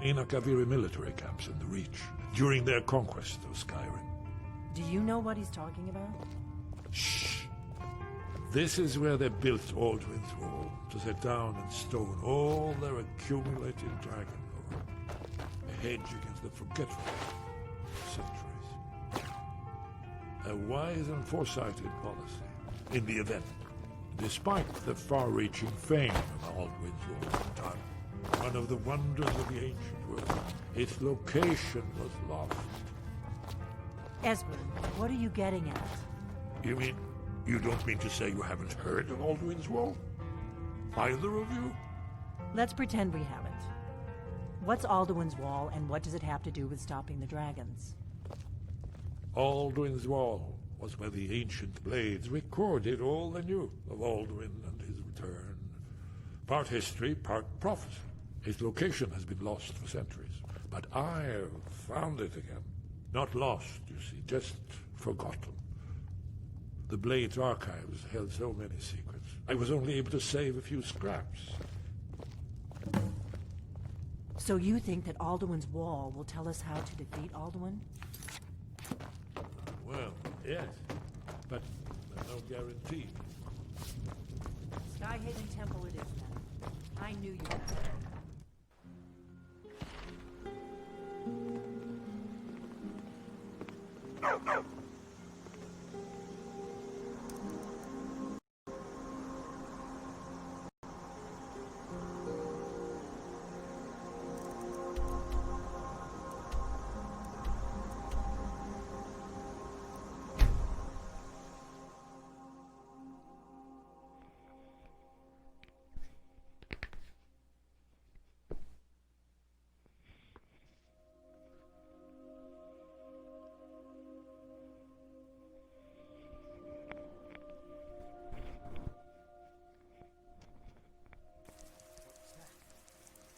Inakaviri military camps in the Reach during their conquest of Skyrim. Do you know what he's talking about? Shh! This is where they built Alduin's Wall, to set down in stone all their accumulated dragon lore. A hedge against the forgetfulness of centuries. A wise and foresighted policy in the event, despite the far-reaching fame of Alduin's Wall at the time. One of the wonders of the ancient world. Its location was lost. Esbern, what are you getting at? You mean, you don't mean to say you haven't heard of Alduin's Wall? Either of you? Let's pretend we haven't. What's Alduin's Wall, and what does it have to do with stopping the dragons? Alduin's Wall was where the ancient blades recorded all they knew of Alduin and his return. Part history, part prophecy. Its location has been lost for centuries, but I've found it again. Not lost, you see, just forgotten. The Blade's archives held so many secrets. I was only able to save a few scraps. So you think that Alduin's Wall will tell us how to defeat Alduin? Well, yes, but there's no guarantee. Skyhaven Temple it is then. I knew you would.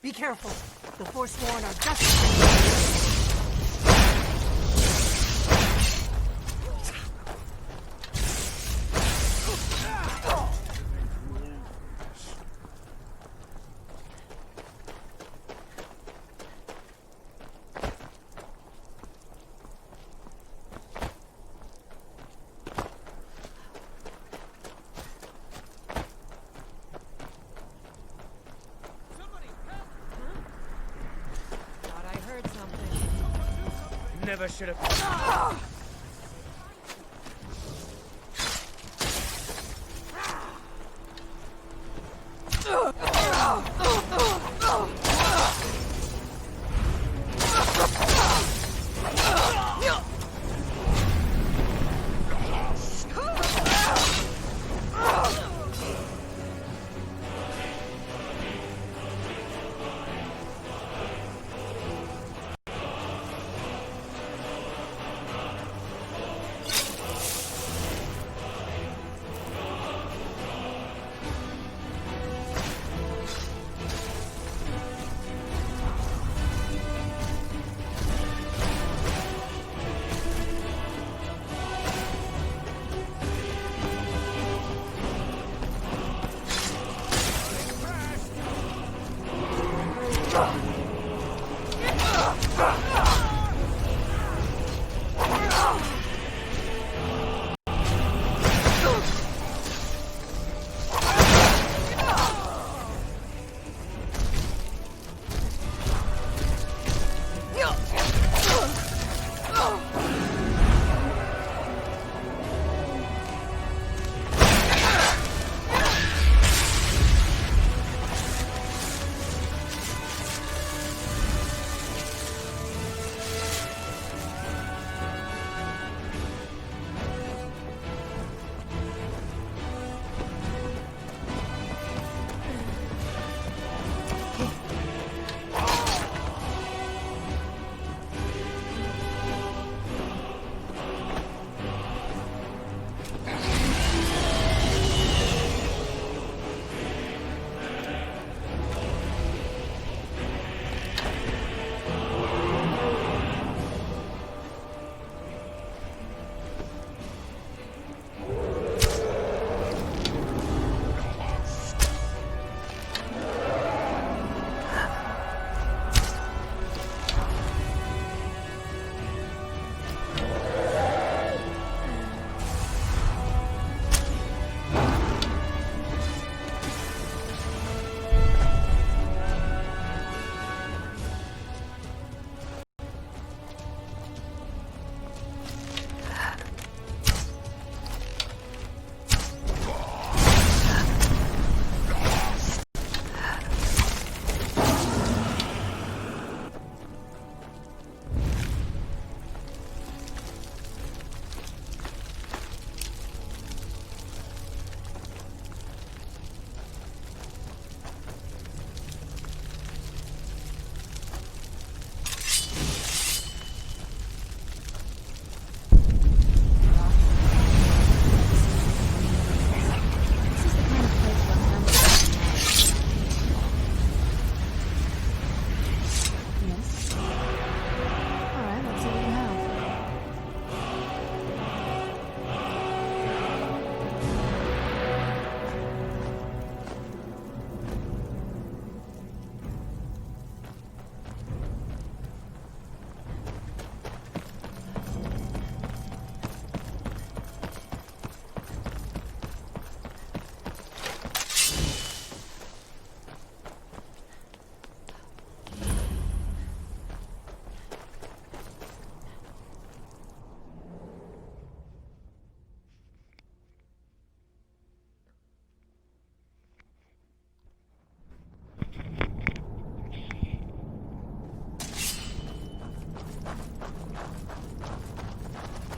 Be careful. The Forsworn are just... Never should have.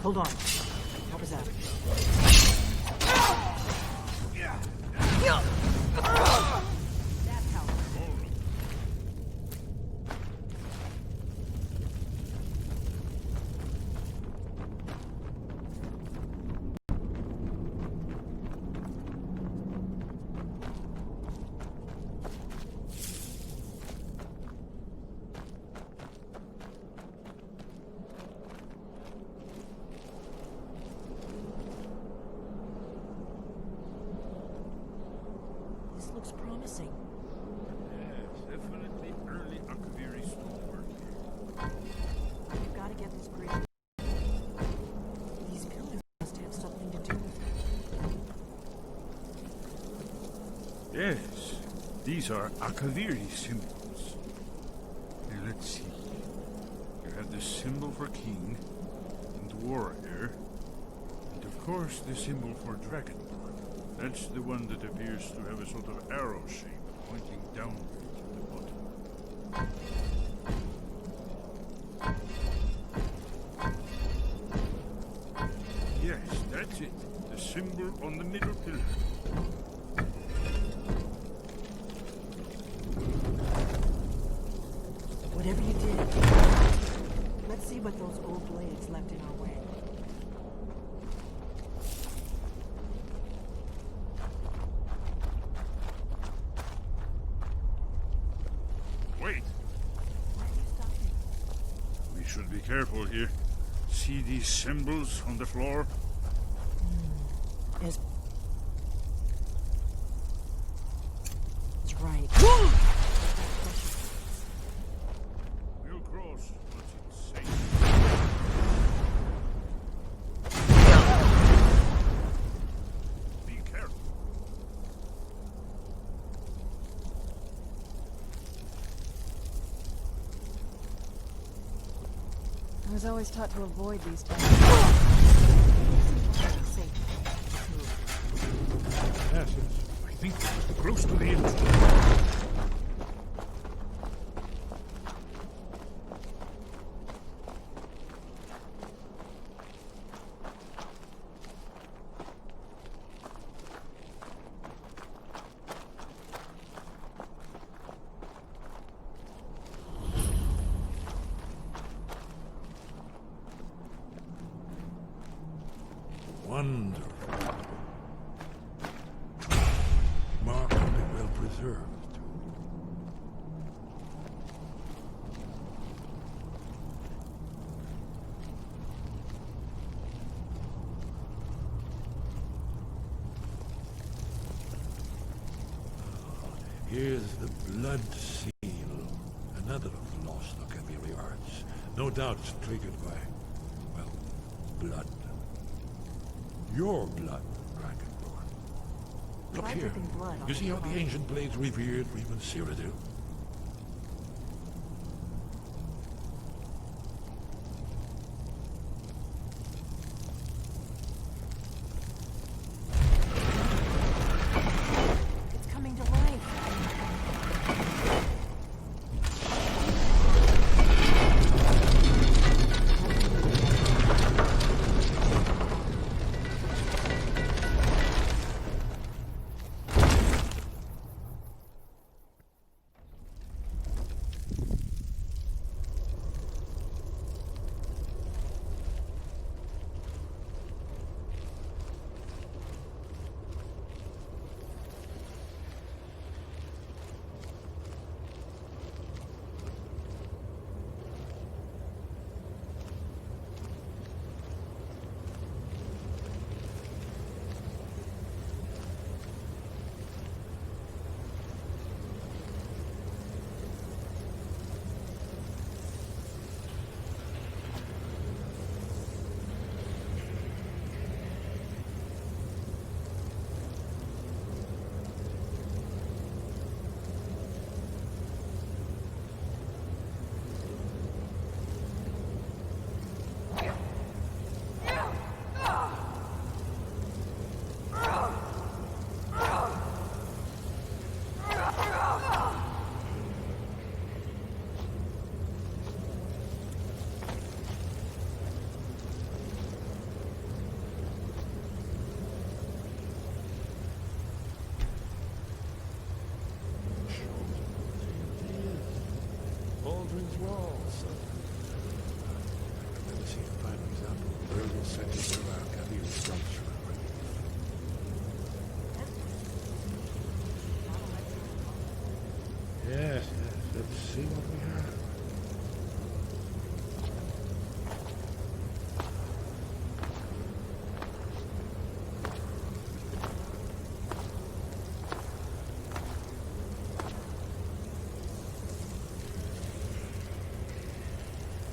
Hold on. How was that? This looks promising. Yes, definitely early Akaviri stonework. We've got to get this bridge. These pillars must have something to do with it. Yes, these are Akaviri symbols. Here, let's see. You have the symbol for king and warrior, and of course the symbol for dragonborn. That's the one that appears to have a sort of arrow shape pointing downwards at the bottom. Yes, that's it. The symbol on the middle pillar. Whatever you did, let's see what those old blades left in our way. Wait! We should be careful here. See these symbols on the floor? Yes. That's right. We'll cross once it's safe. Be careful. I was always taught to avoid these types. Yes, I think we must be close to the entrance. Wonderful. Remarkably well preserved, too. Here's the blood seal, another of the lost Akaviri arts. No doubt triggered by, well, blood. Your blood, Dragonborn. Look here. You see how the ancient blades revered even Sera do? It's coming to life. setting where our Kaviri comes from. Yes, let's see what we have.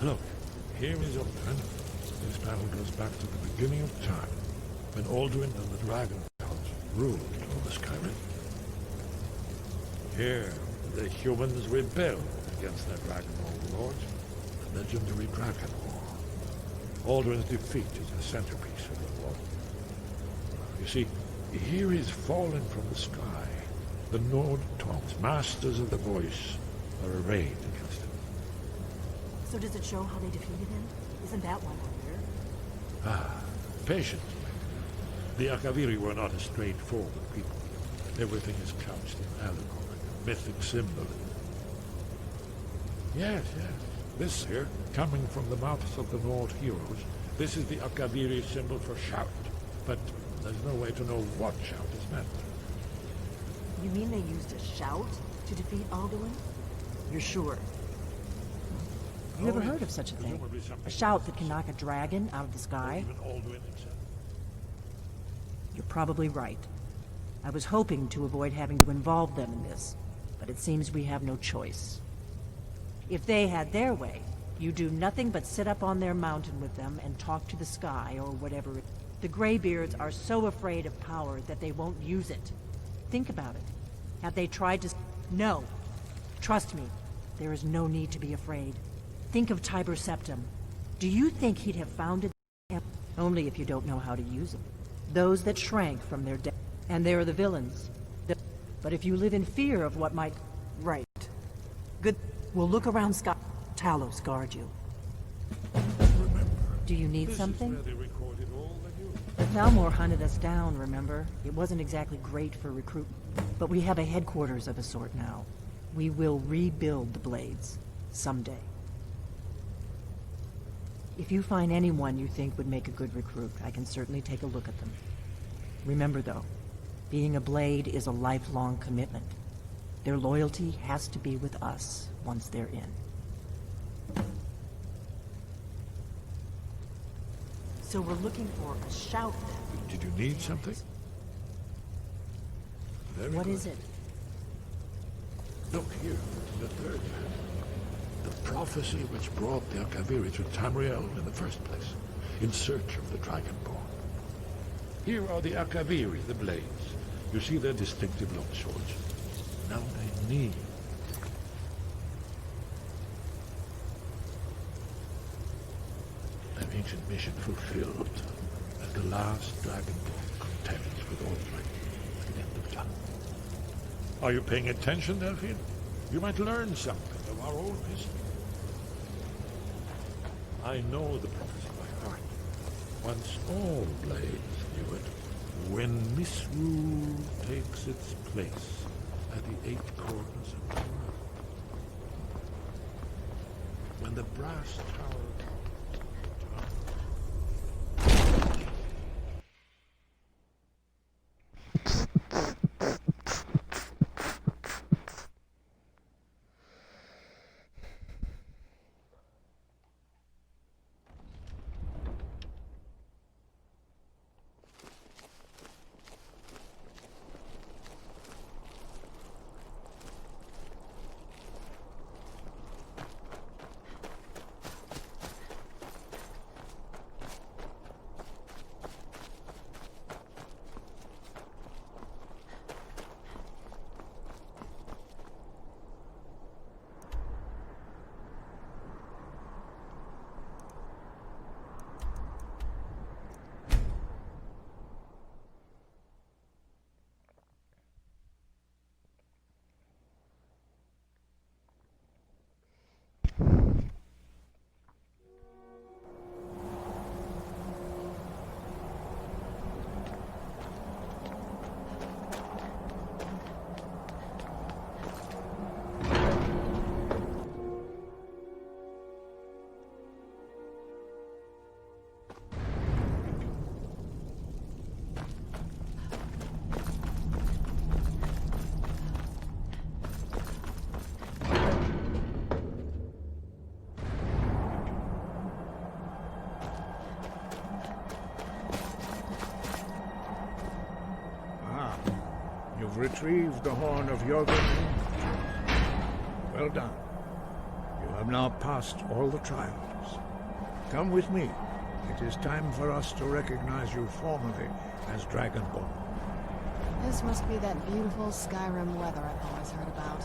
Look, here is Alduin. This battle goes back to the beginning of time, when Alduin and the Dragon Gods ruled over Skyrim. Here, the humans rebelled against their dragon overlords, the legendary Dragon War. Alduin's defeat is the centerpiece of the war. You see, here is fallen from the sky. The Nord Tongs, masters of the voice, are arrayed against him. So does it show how they defeated him? Isn't that why we're here? Ah, patience. The Akaviri were not a straightforward people. Everything is couched in allegory, mythic symbolism. Yes. This here, coming from the mouths of the Nord heroes, this is the Akaviri symbol for shout. But there's no way to know what shout is meant. You mean they used a shout to defeat Alduin? You're sure? You ever heard of such a thing? A shout that can knock a dragon out of the sky? You're probably right. I was hoping to avoid having to involve them in this, but it seems we have no choice. If they had their way, you do nothing but sit up on their mountain with them and talk to the sky or whatever. The Greybeards are so afraid of power that they won't use it. Think about it. Have they tried to... No. Trust me, there is no need to be afraid. Think of Tiber Septim. Do you think he'd have founded... Only if you don't know how to use them. Those that shrank from their death. And they're the villains. But if you live in fear of what might... Right. Good. We'll look around Sky. Talos guard you. Do you need something? The Thalmor hunted us down, remember? It wasn't exactly great for recruitment. But we have a headquarters of a sort now. We will rebuild the Blades. Someday. If you find anyone you think would make a good recruit, I can certainly take a look at them. Remember, though, being a Blade is a lifelong commitment. Their loyalty has to be with us once they're in. So we're looking for a shout, then. Did you need something? What is it? Look here, the third man. The prophecy which brought the Akaviri to Tamriel in the first place, in search of the Dragonborn. Here are the Akaviri, the Blades. You see their distinctive long swords. Now they need... An ancient mission fulfilled, and the last Dragonborn contends with Aldrin at the end of time. Are you paying attention, Delphine? You might learn something of our own history. I know the prophecy by heart. Once all Blades knew it, when misrule takes its place at the 8 corners of the world. When the brass tower... retrieved the horn of Jorgen. Well done. You have now passed all the trials. Come with me. It is time for us to recognize you formally as Dragonborn. This must be that beautiful Skyrim weather I've always heard about.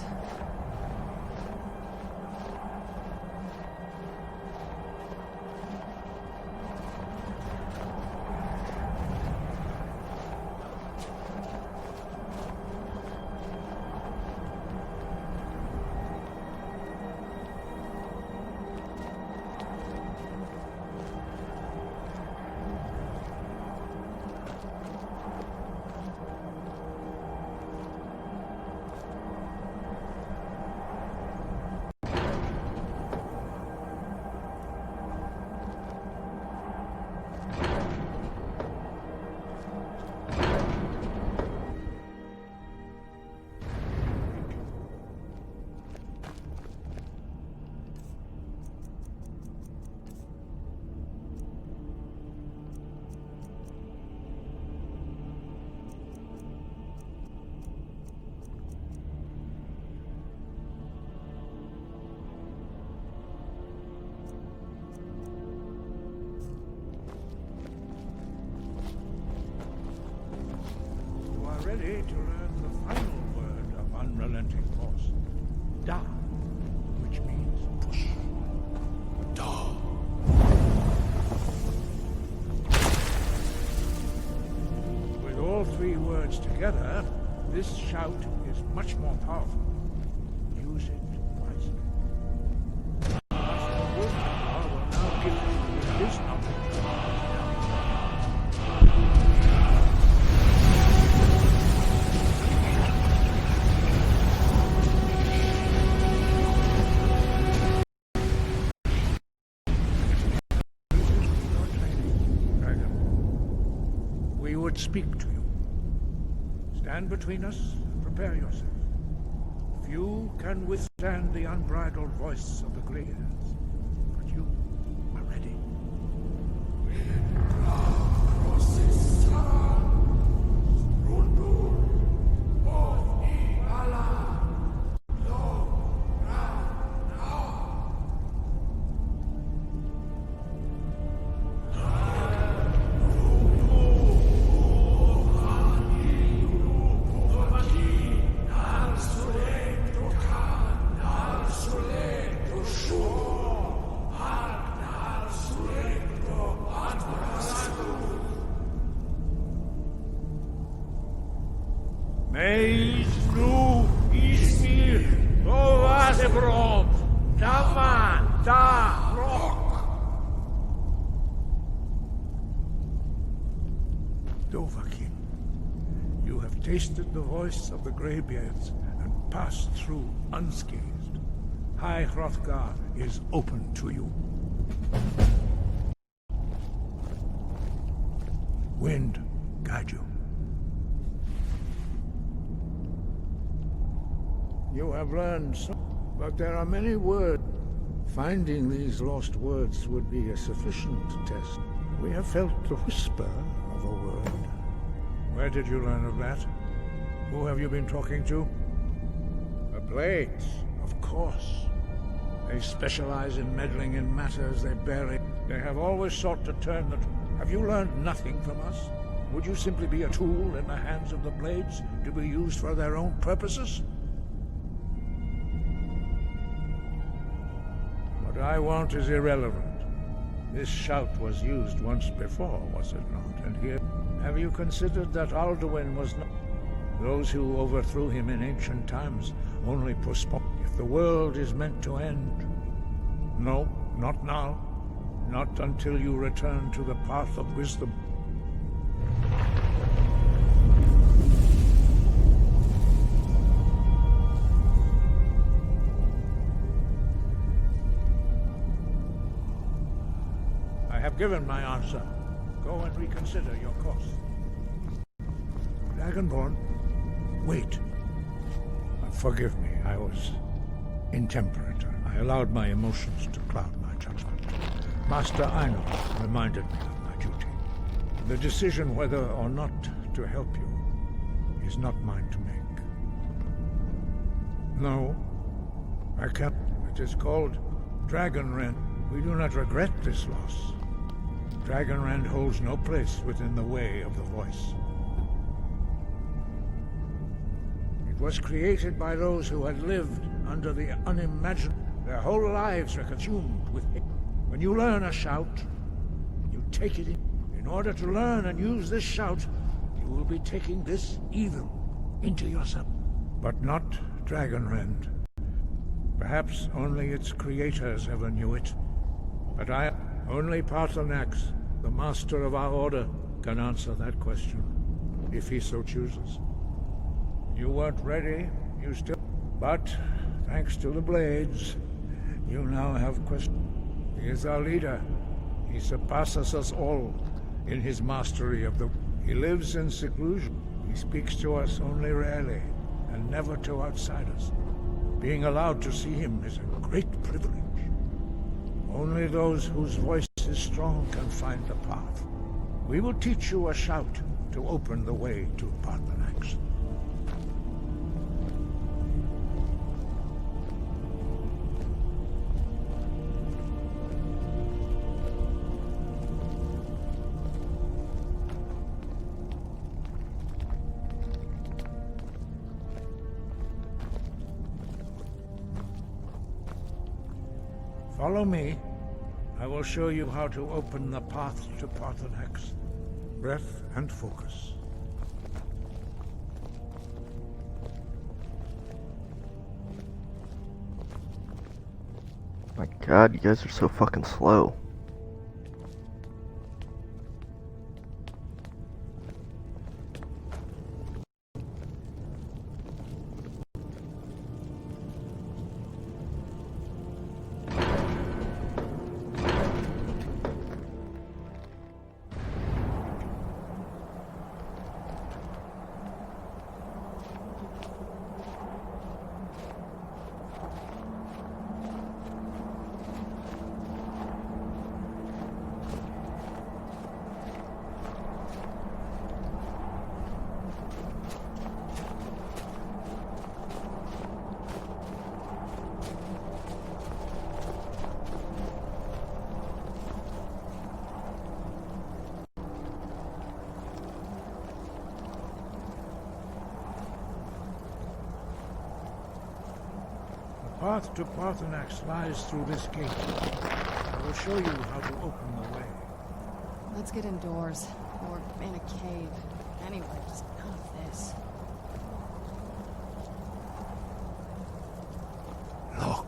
Ready to learn the final word of unrelenting force. Da, which means push. Da. With all three words together, this shout is much more powerful. Use it wisely. Master Wolfgar will now give you his knowledge. Speak to you. Stand between us and prepare yourself. Few can withstand the unbridled voice of the Greyhairs, but you are ready. You have tasted the voice of the Greybeards and passed through unscathed. High Hrothgar is open to you. Wind, guide you. You have learned some, but there are many words. Finding these lost words would be a sufficient test. We have felt the whisper of a word. Where did you learn of that? Who have you been talking to? The Blades, of course. They specialize in meddling in matters they bury. They have always sought to turn the... Have you learned nothing from us? Would you simply be a tool in the hands of the Blades to be used for their own purposes? What I want is irrelevant. This shout was used once before, was it not? And here... Have you considered that Alduin was not... Those who overthrew him in ancient times only postponed. If the world is meant to end... No, not now. Not until you return to the path of wisdom. I have given my answer. Go and reconsider your course. Dragonborn, wait. Forgive me, I was intemperate. I allowed my emotions to cloud my judgment. Master Einar reminded me of my duty. The decision whether or not to help you is not mine to make. No, I can't. It is called Dragonrend. We do not regret this loss. Dragonrend holds no place within the way of the voice. It was created by those who had lived under the unimaginable. Their whole lives were consumed with it. When you learn a shout, you take it in. In order to learn and use this shout, you will be taking this evil into yourself. But not Dragonrend. Perhaps only its creators ever knew it. But only Paarthurnax, the master of our order, can answer that question, if he so chooses. You weren't ready, you still... But, thanks to the Blades, you now have questions. He is our leader. He surpasses us all in his mastery of the... He lives in seclusion. He speaks to us only rarely, and never to outsiders. Being allowed to see him is a great privilege. Only those whose voice is strong can find the path. We will teach you a shout to open the way to Paarthurnax. Follow me. I will show you how to open the path to Paarthurnax. Breath and focus. My god, you guys are so fucking slow. The path to Paarthurnax lies through this gate. I will show you how to open the way. Let's get indoors. Or in a cave. Anywhere, just none of this. Look.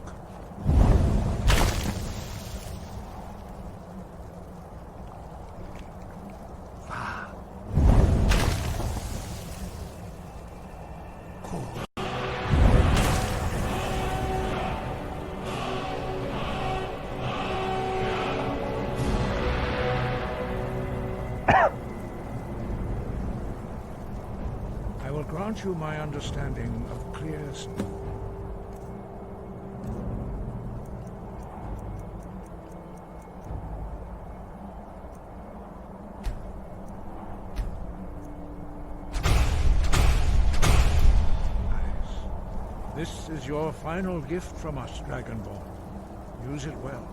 I will grant you my understanding of clear... This is your final gift from us, Dragonborn. Use it well.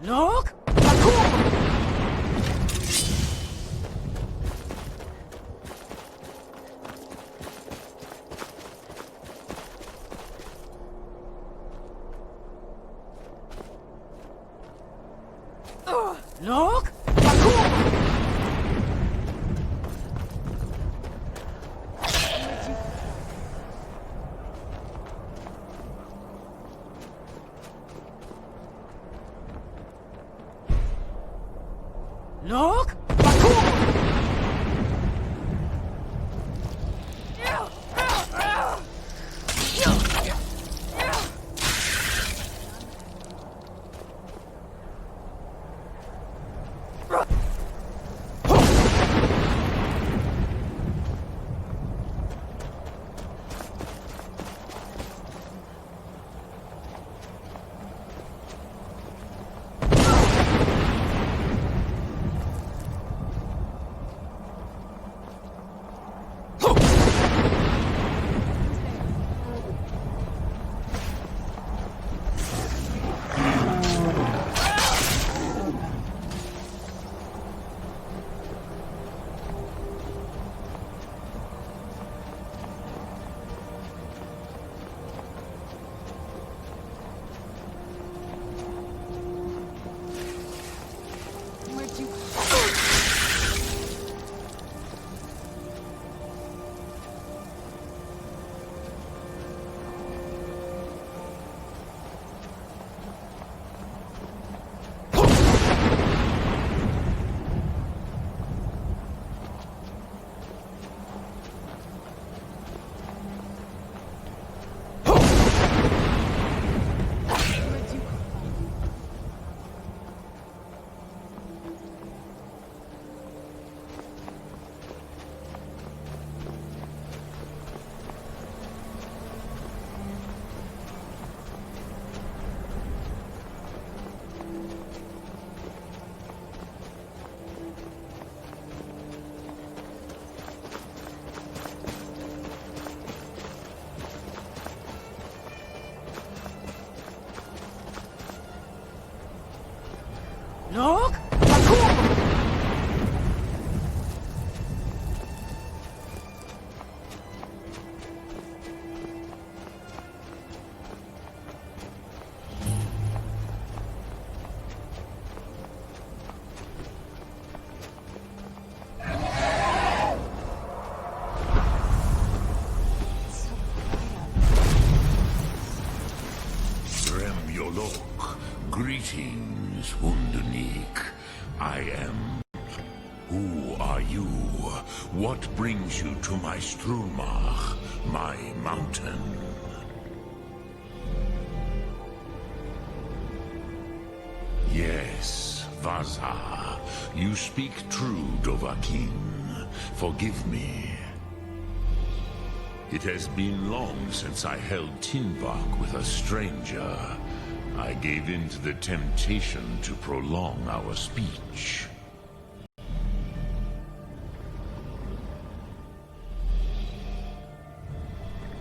Look! Look! Look! Look! Greetings, Wundernik. I am... Who are you? What brings you to my Strunmach, my mountain? Yes, Vaza. You speak true, Dovahkiin. Forgive me. It has been long since I held Tinvak with a stranger. I gave in to the temptation to prolong our speech.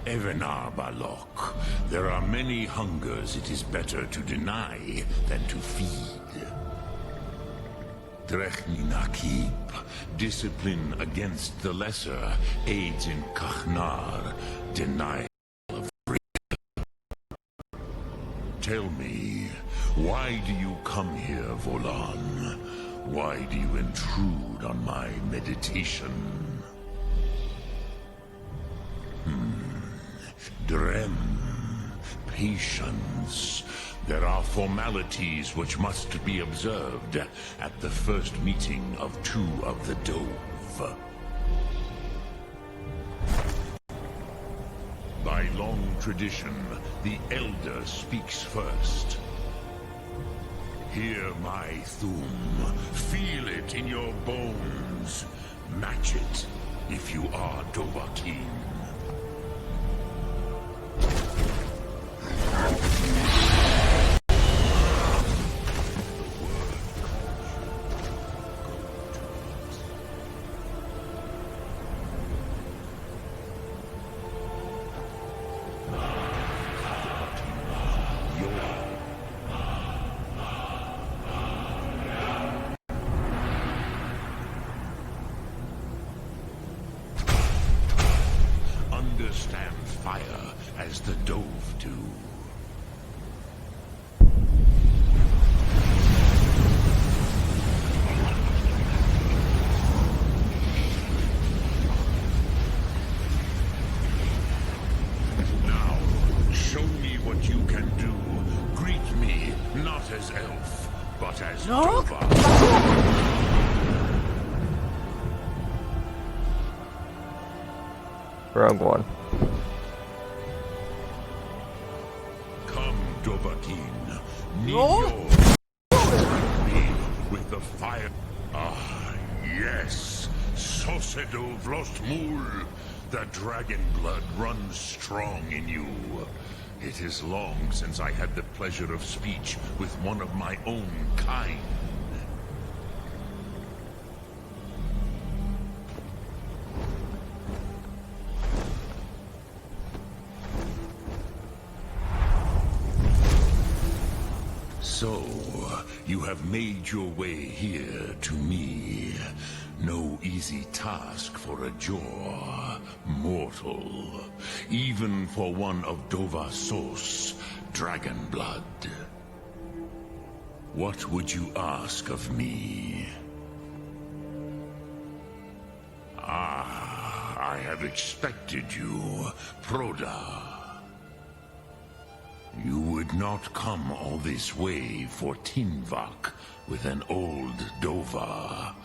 Evenar Balok, there are many hungers it is better to deny than to feed. Drechninakib, discipline against the lesser, aids in Kachnar, denial of freedom. Tell me, why do you come here, Volan? Why do you intrude on my meditation? Drem, patience. There are formalities which must be observed at the first meeting of two of the Dove. By long tradition, the Elder speaks first. Hear my Thum. Feel it in your bones. Match it if you are Dovahkiin. Understand fire as the Dove do. Now, show me what you can do. Greet me, not as elf, but as Dova. Wrong one. Come, Dovahkiin. Neo. Me with the fire. Ah, yes. Sosedo Vlostmul. The dragon blood runs strong in you. It is long since I had the pleasure of speech with one of my own kind. So, you have made your way here to me. No easy task for a Jor, mortal. Even for one of Dovahsos, dragon blood. What would you ask of me? Ah, I have expected you, Proda. You would not come all this way for Tinvak with an old Dova.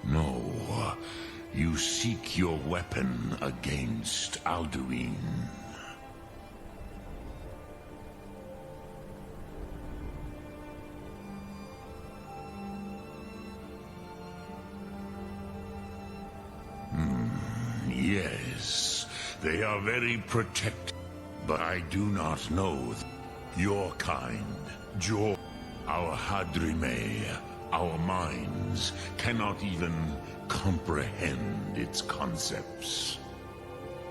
No, you seek your weapon against Alduin. Yes, they are very protected, but I do not know your kind, Jor, our Hadrime, our minds cannot even comprehend its concepts.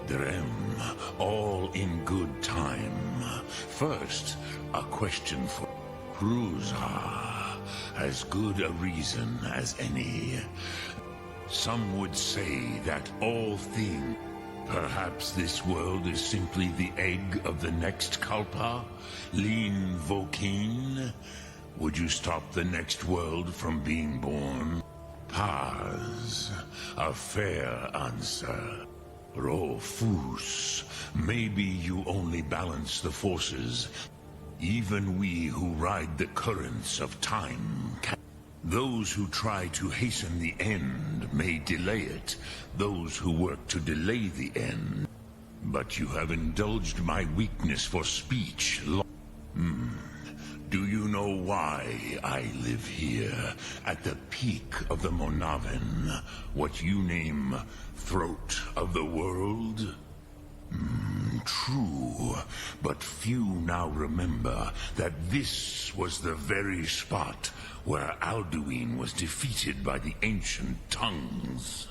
Drem, all in good time. First, a question for Kruza. as good a reason as any. Some would say that all things... Perhaps this world is simply the egg of the next Kalpa? Lean Vokeen? Would you stop the next world from being born? Paz, a fair answer. Rofus, maybe you only balance the forces. Even we who ride the currents of time can... Those who try to hasten the end may delay it. Those who work to delay the end. But you have indulged my weakness for speech. Do you know why I live here, at the peak of the Monaven, what you name throat of the world? True, but few now remember that this was the very spot where Alduin was defeated by the ancient tongues.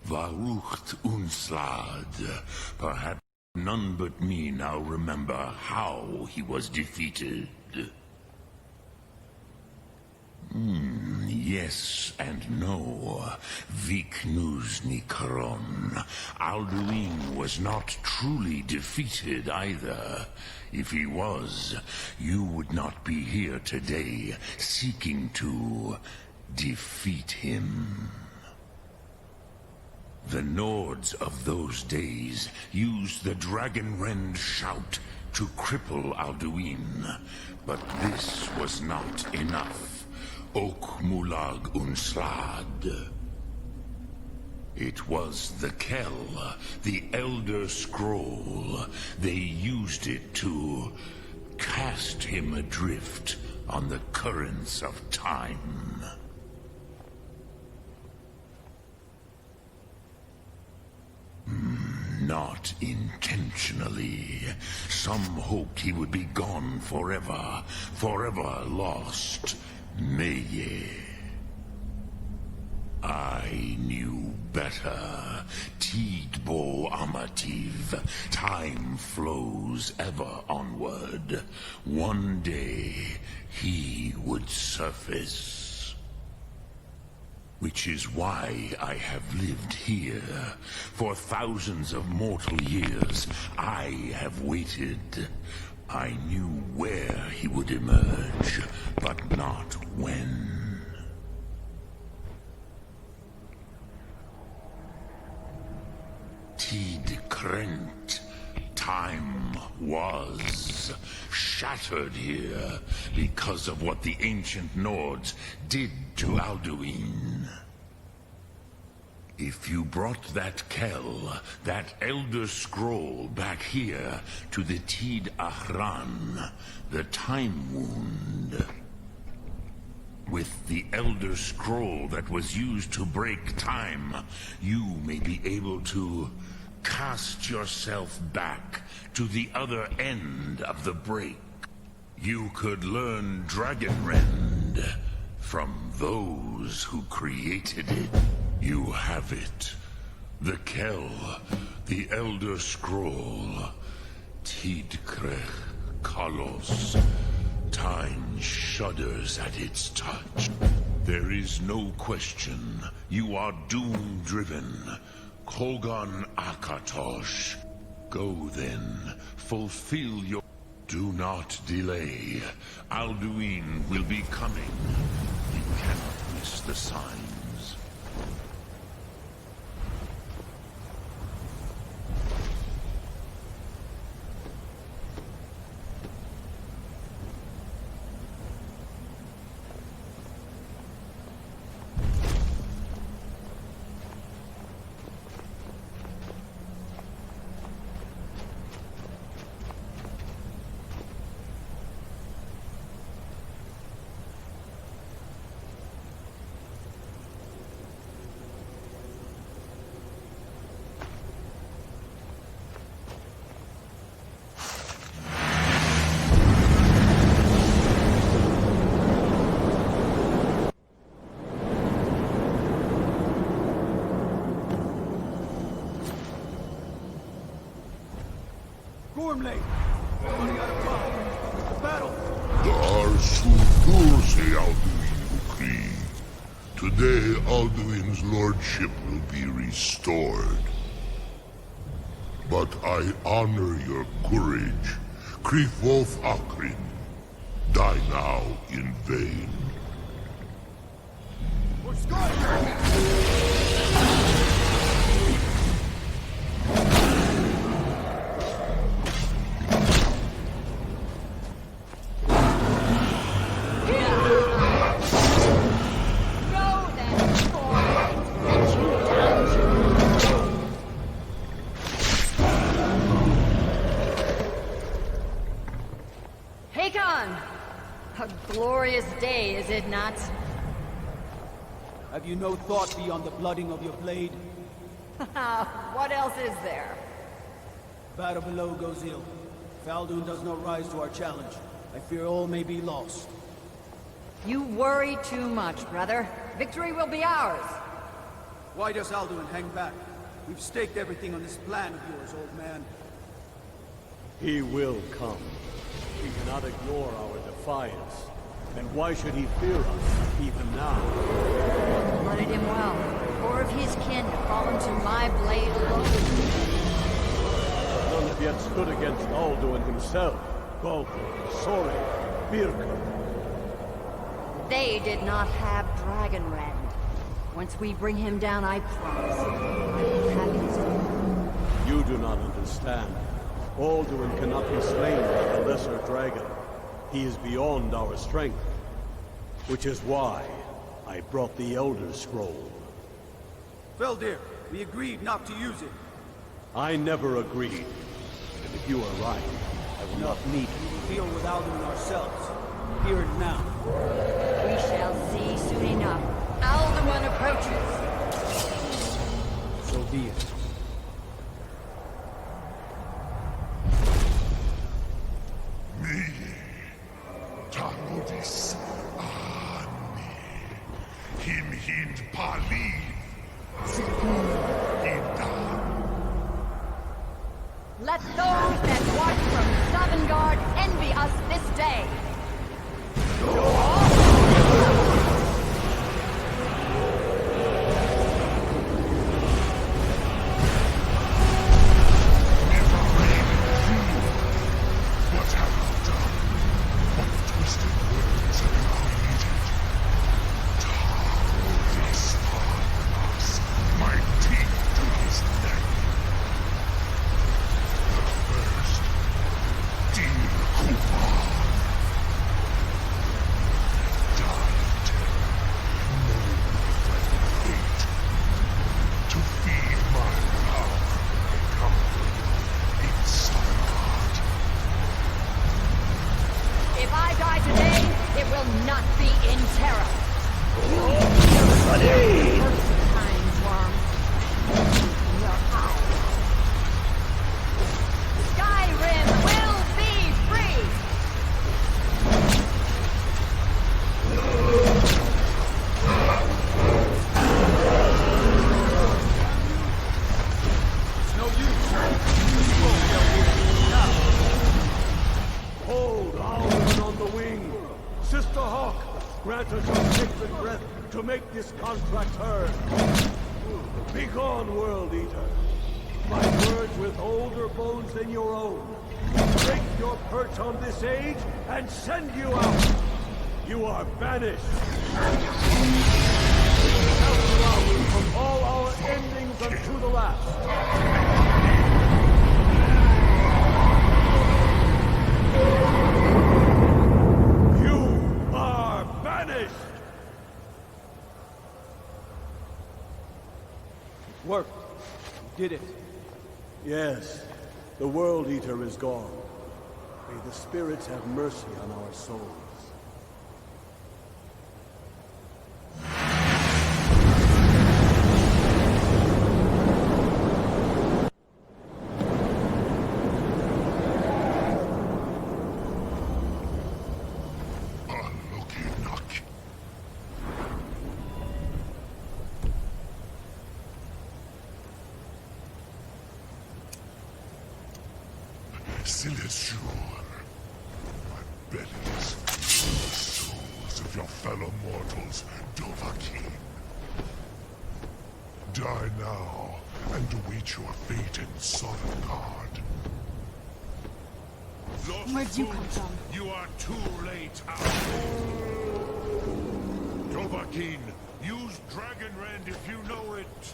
Varucht Unslad. Perhaps none but me now remember how he was defeated. Yes and no. Viknuzny Karon. Alduin was not truly defeated either. If he was, you would not be here today seeking to defeat him. The Nords of those days used the Dragonrend shout to cripple Alduin, but this was not enough. Ok Mulag Unslad. It was the Kell, the Elder Scroll. They used it to cast him adrift on the currents of time. Not intentionally. Some hoped he would be gone forever, forever lost. Meye. I knew better. Tidbo Amativ. Time flows ever onward. One day, he would surface. Which is why I have lived here. For thousands of mortal years, I have waited. I knew where he would emerge, but not when. Tid Krent. Time was shattered here because of what the ancient Nords did to Alduin. If you brought that Kell, that Elder Scroll back here to the Tid Ahran, the Time Wound, with the Elder Scroll that was used to break time, you may be able to cast yourself back to the other end of the break. You could learn Dragonrend from those who created it. You have it. The Kell, the Elder Scroll, Tidkrech Kalos. Time shudders at its touch. There is no question. You are doom-driven. Kogan Akatosh. Go then. Fulfill your... Do not delay. Alduin will be coming. You cannot miss the signs. Gormley! Running out of time! Battle! Today, Alduin's lordship will be restored. But I honor your courage. Krifolf Akrin, die now in vain. A glorious day, is it not? Have you no thought beyond the blooding of your blade? What else is there? Battle below goes ill. Faldoon does not rise to our challenge. I fear all may be lost. You worry too much, brother. Victory will be ours. Why does Alduin hang back? We've staked everything on this plan of yours, old man. He will come. We cannot ignore our defiance. And why should he fear us, even now? Blooded him well. Or of his kin to fall into my blade alone. None have yet stood against Alduin himself. Galtor, Sora, Birka. They did not have Dragonrend. Once we bring him down, I promise, I will have his own. You do not understand. Alduin cannot be slain by the lesser dragon. He is beyond our strength. Which is why I brought the Elder Scroll. Feldir, we agreed not to use it. I never agreed. And if you are right, I will not need it. We will deal with Alduin ourselves. Here and now. We shall see soon enough. Alduin approaches. So be it. Tanudis Ani Him Hind Pali Let those that watch from Sovngarde envy us this day. Worked. You did it. Yes. The World Eater is gone. May the spirits have mercy on our souls. Silesur. My belly is fellow mortals, Dovahkiin. Die now, and await your fate in Sovngarde. Where'd you come from? You are too late, Dovahkiin, use Dragonrend if you know it.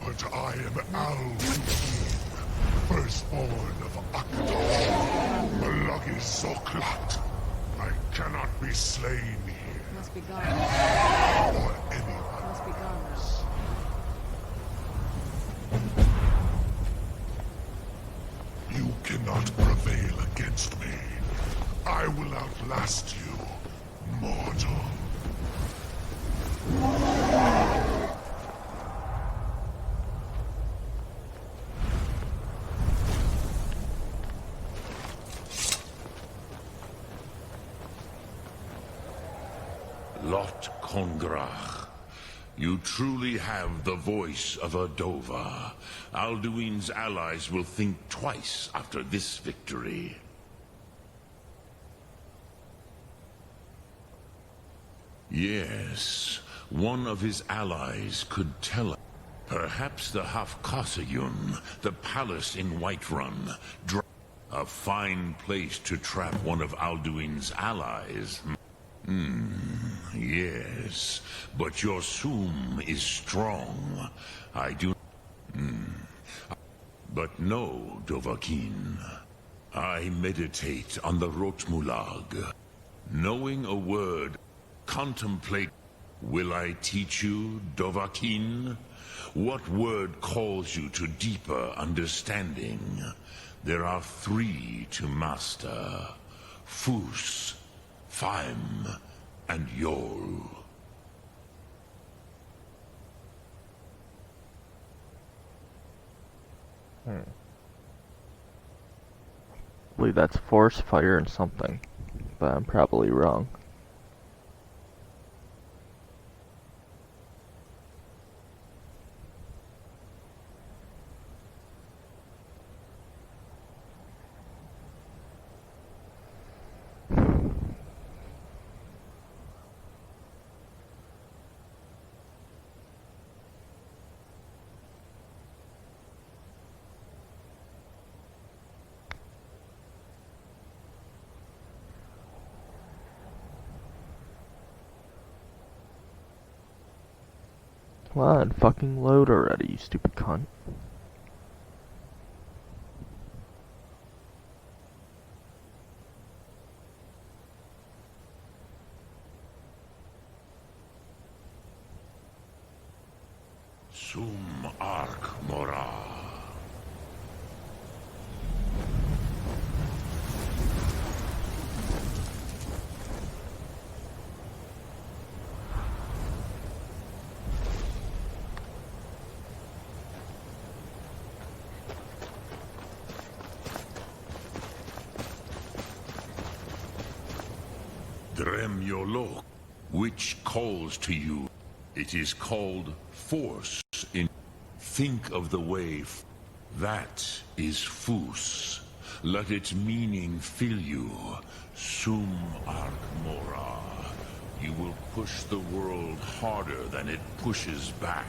But I am Al-Wikeen, firstborn of Akhdar, Malagi Zoklat. I cannot be slain here. Must be gone. Or anyone. Must be gone now. You cannot prevail against me. I will outlast you, mortal. Lot Kongrach, you truly have the voice of a Dova. Alduin's allies will think twice after this victory. Yes, one of his allies could tell us. Perhaps the Hafkasayun, the palace in Whiterun. A fine place to trap one of Alduin's allies. Yes, but your Sum is strong. I do... But no, Dovahkiin. I meditate on the Rotmulag. Knowing a word, contemplate... Will I teach you, Dovahkiin? What word calls you to deeper understanding? There are 3 to master. Fus, Faim, and Yol. I believe that's force, fire, and something, but I'm probably wrong. Come on, fucking load already, you stupid cunt. Sum Ark Mora. Dremyolok, which calls to you. It is called force in... Think of the wave. That is Fus. Let its meaning fill you. Sum Arc Mora. You will push the world harder than it pushes back.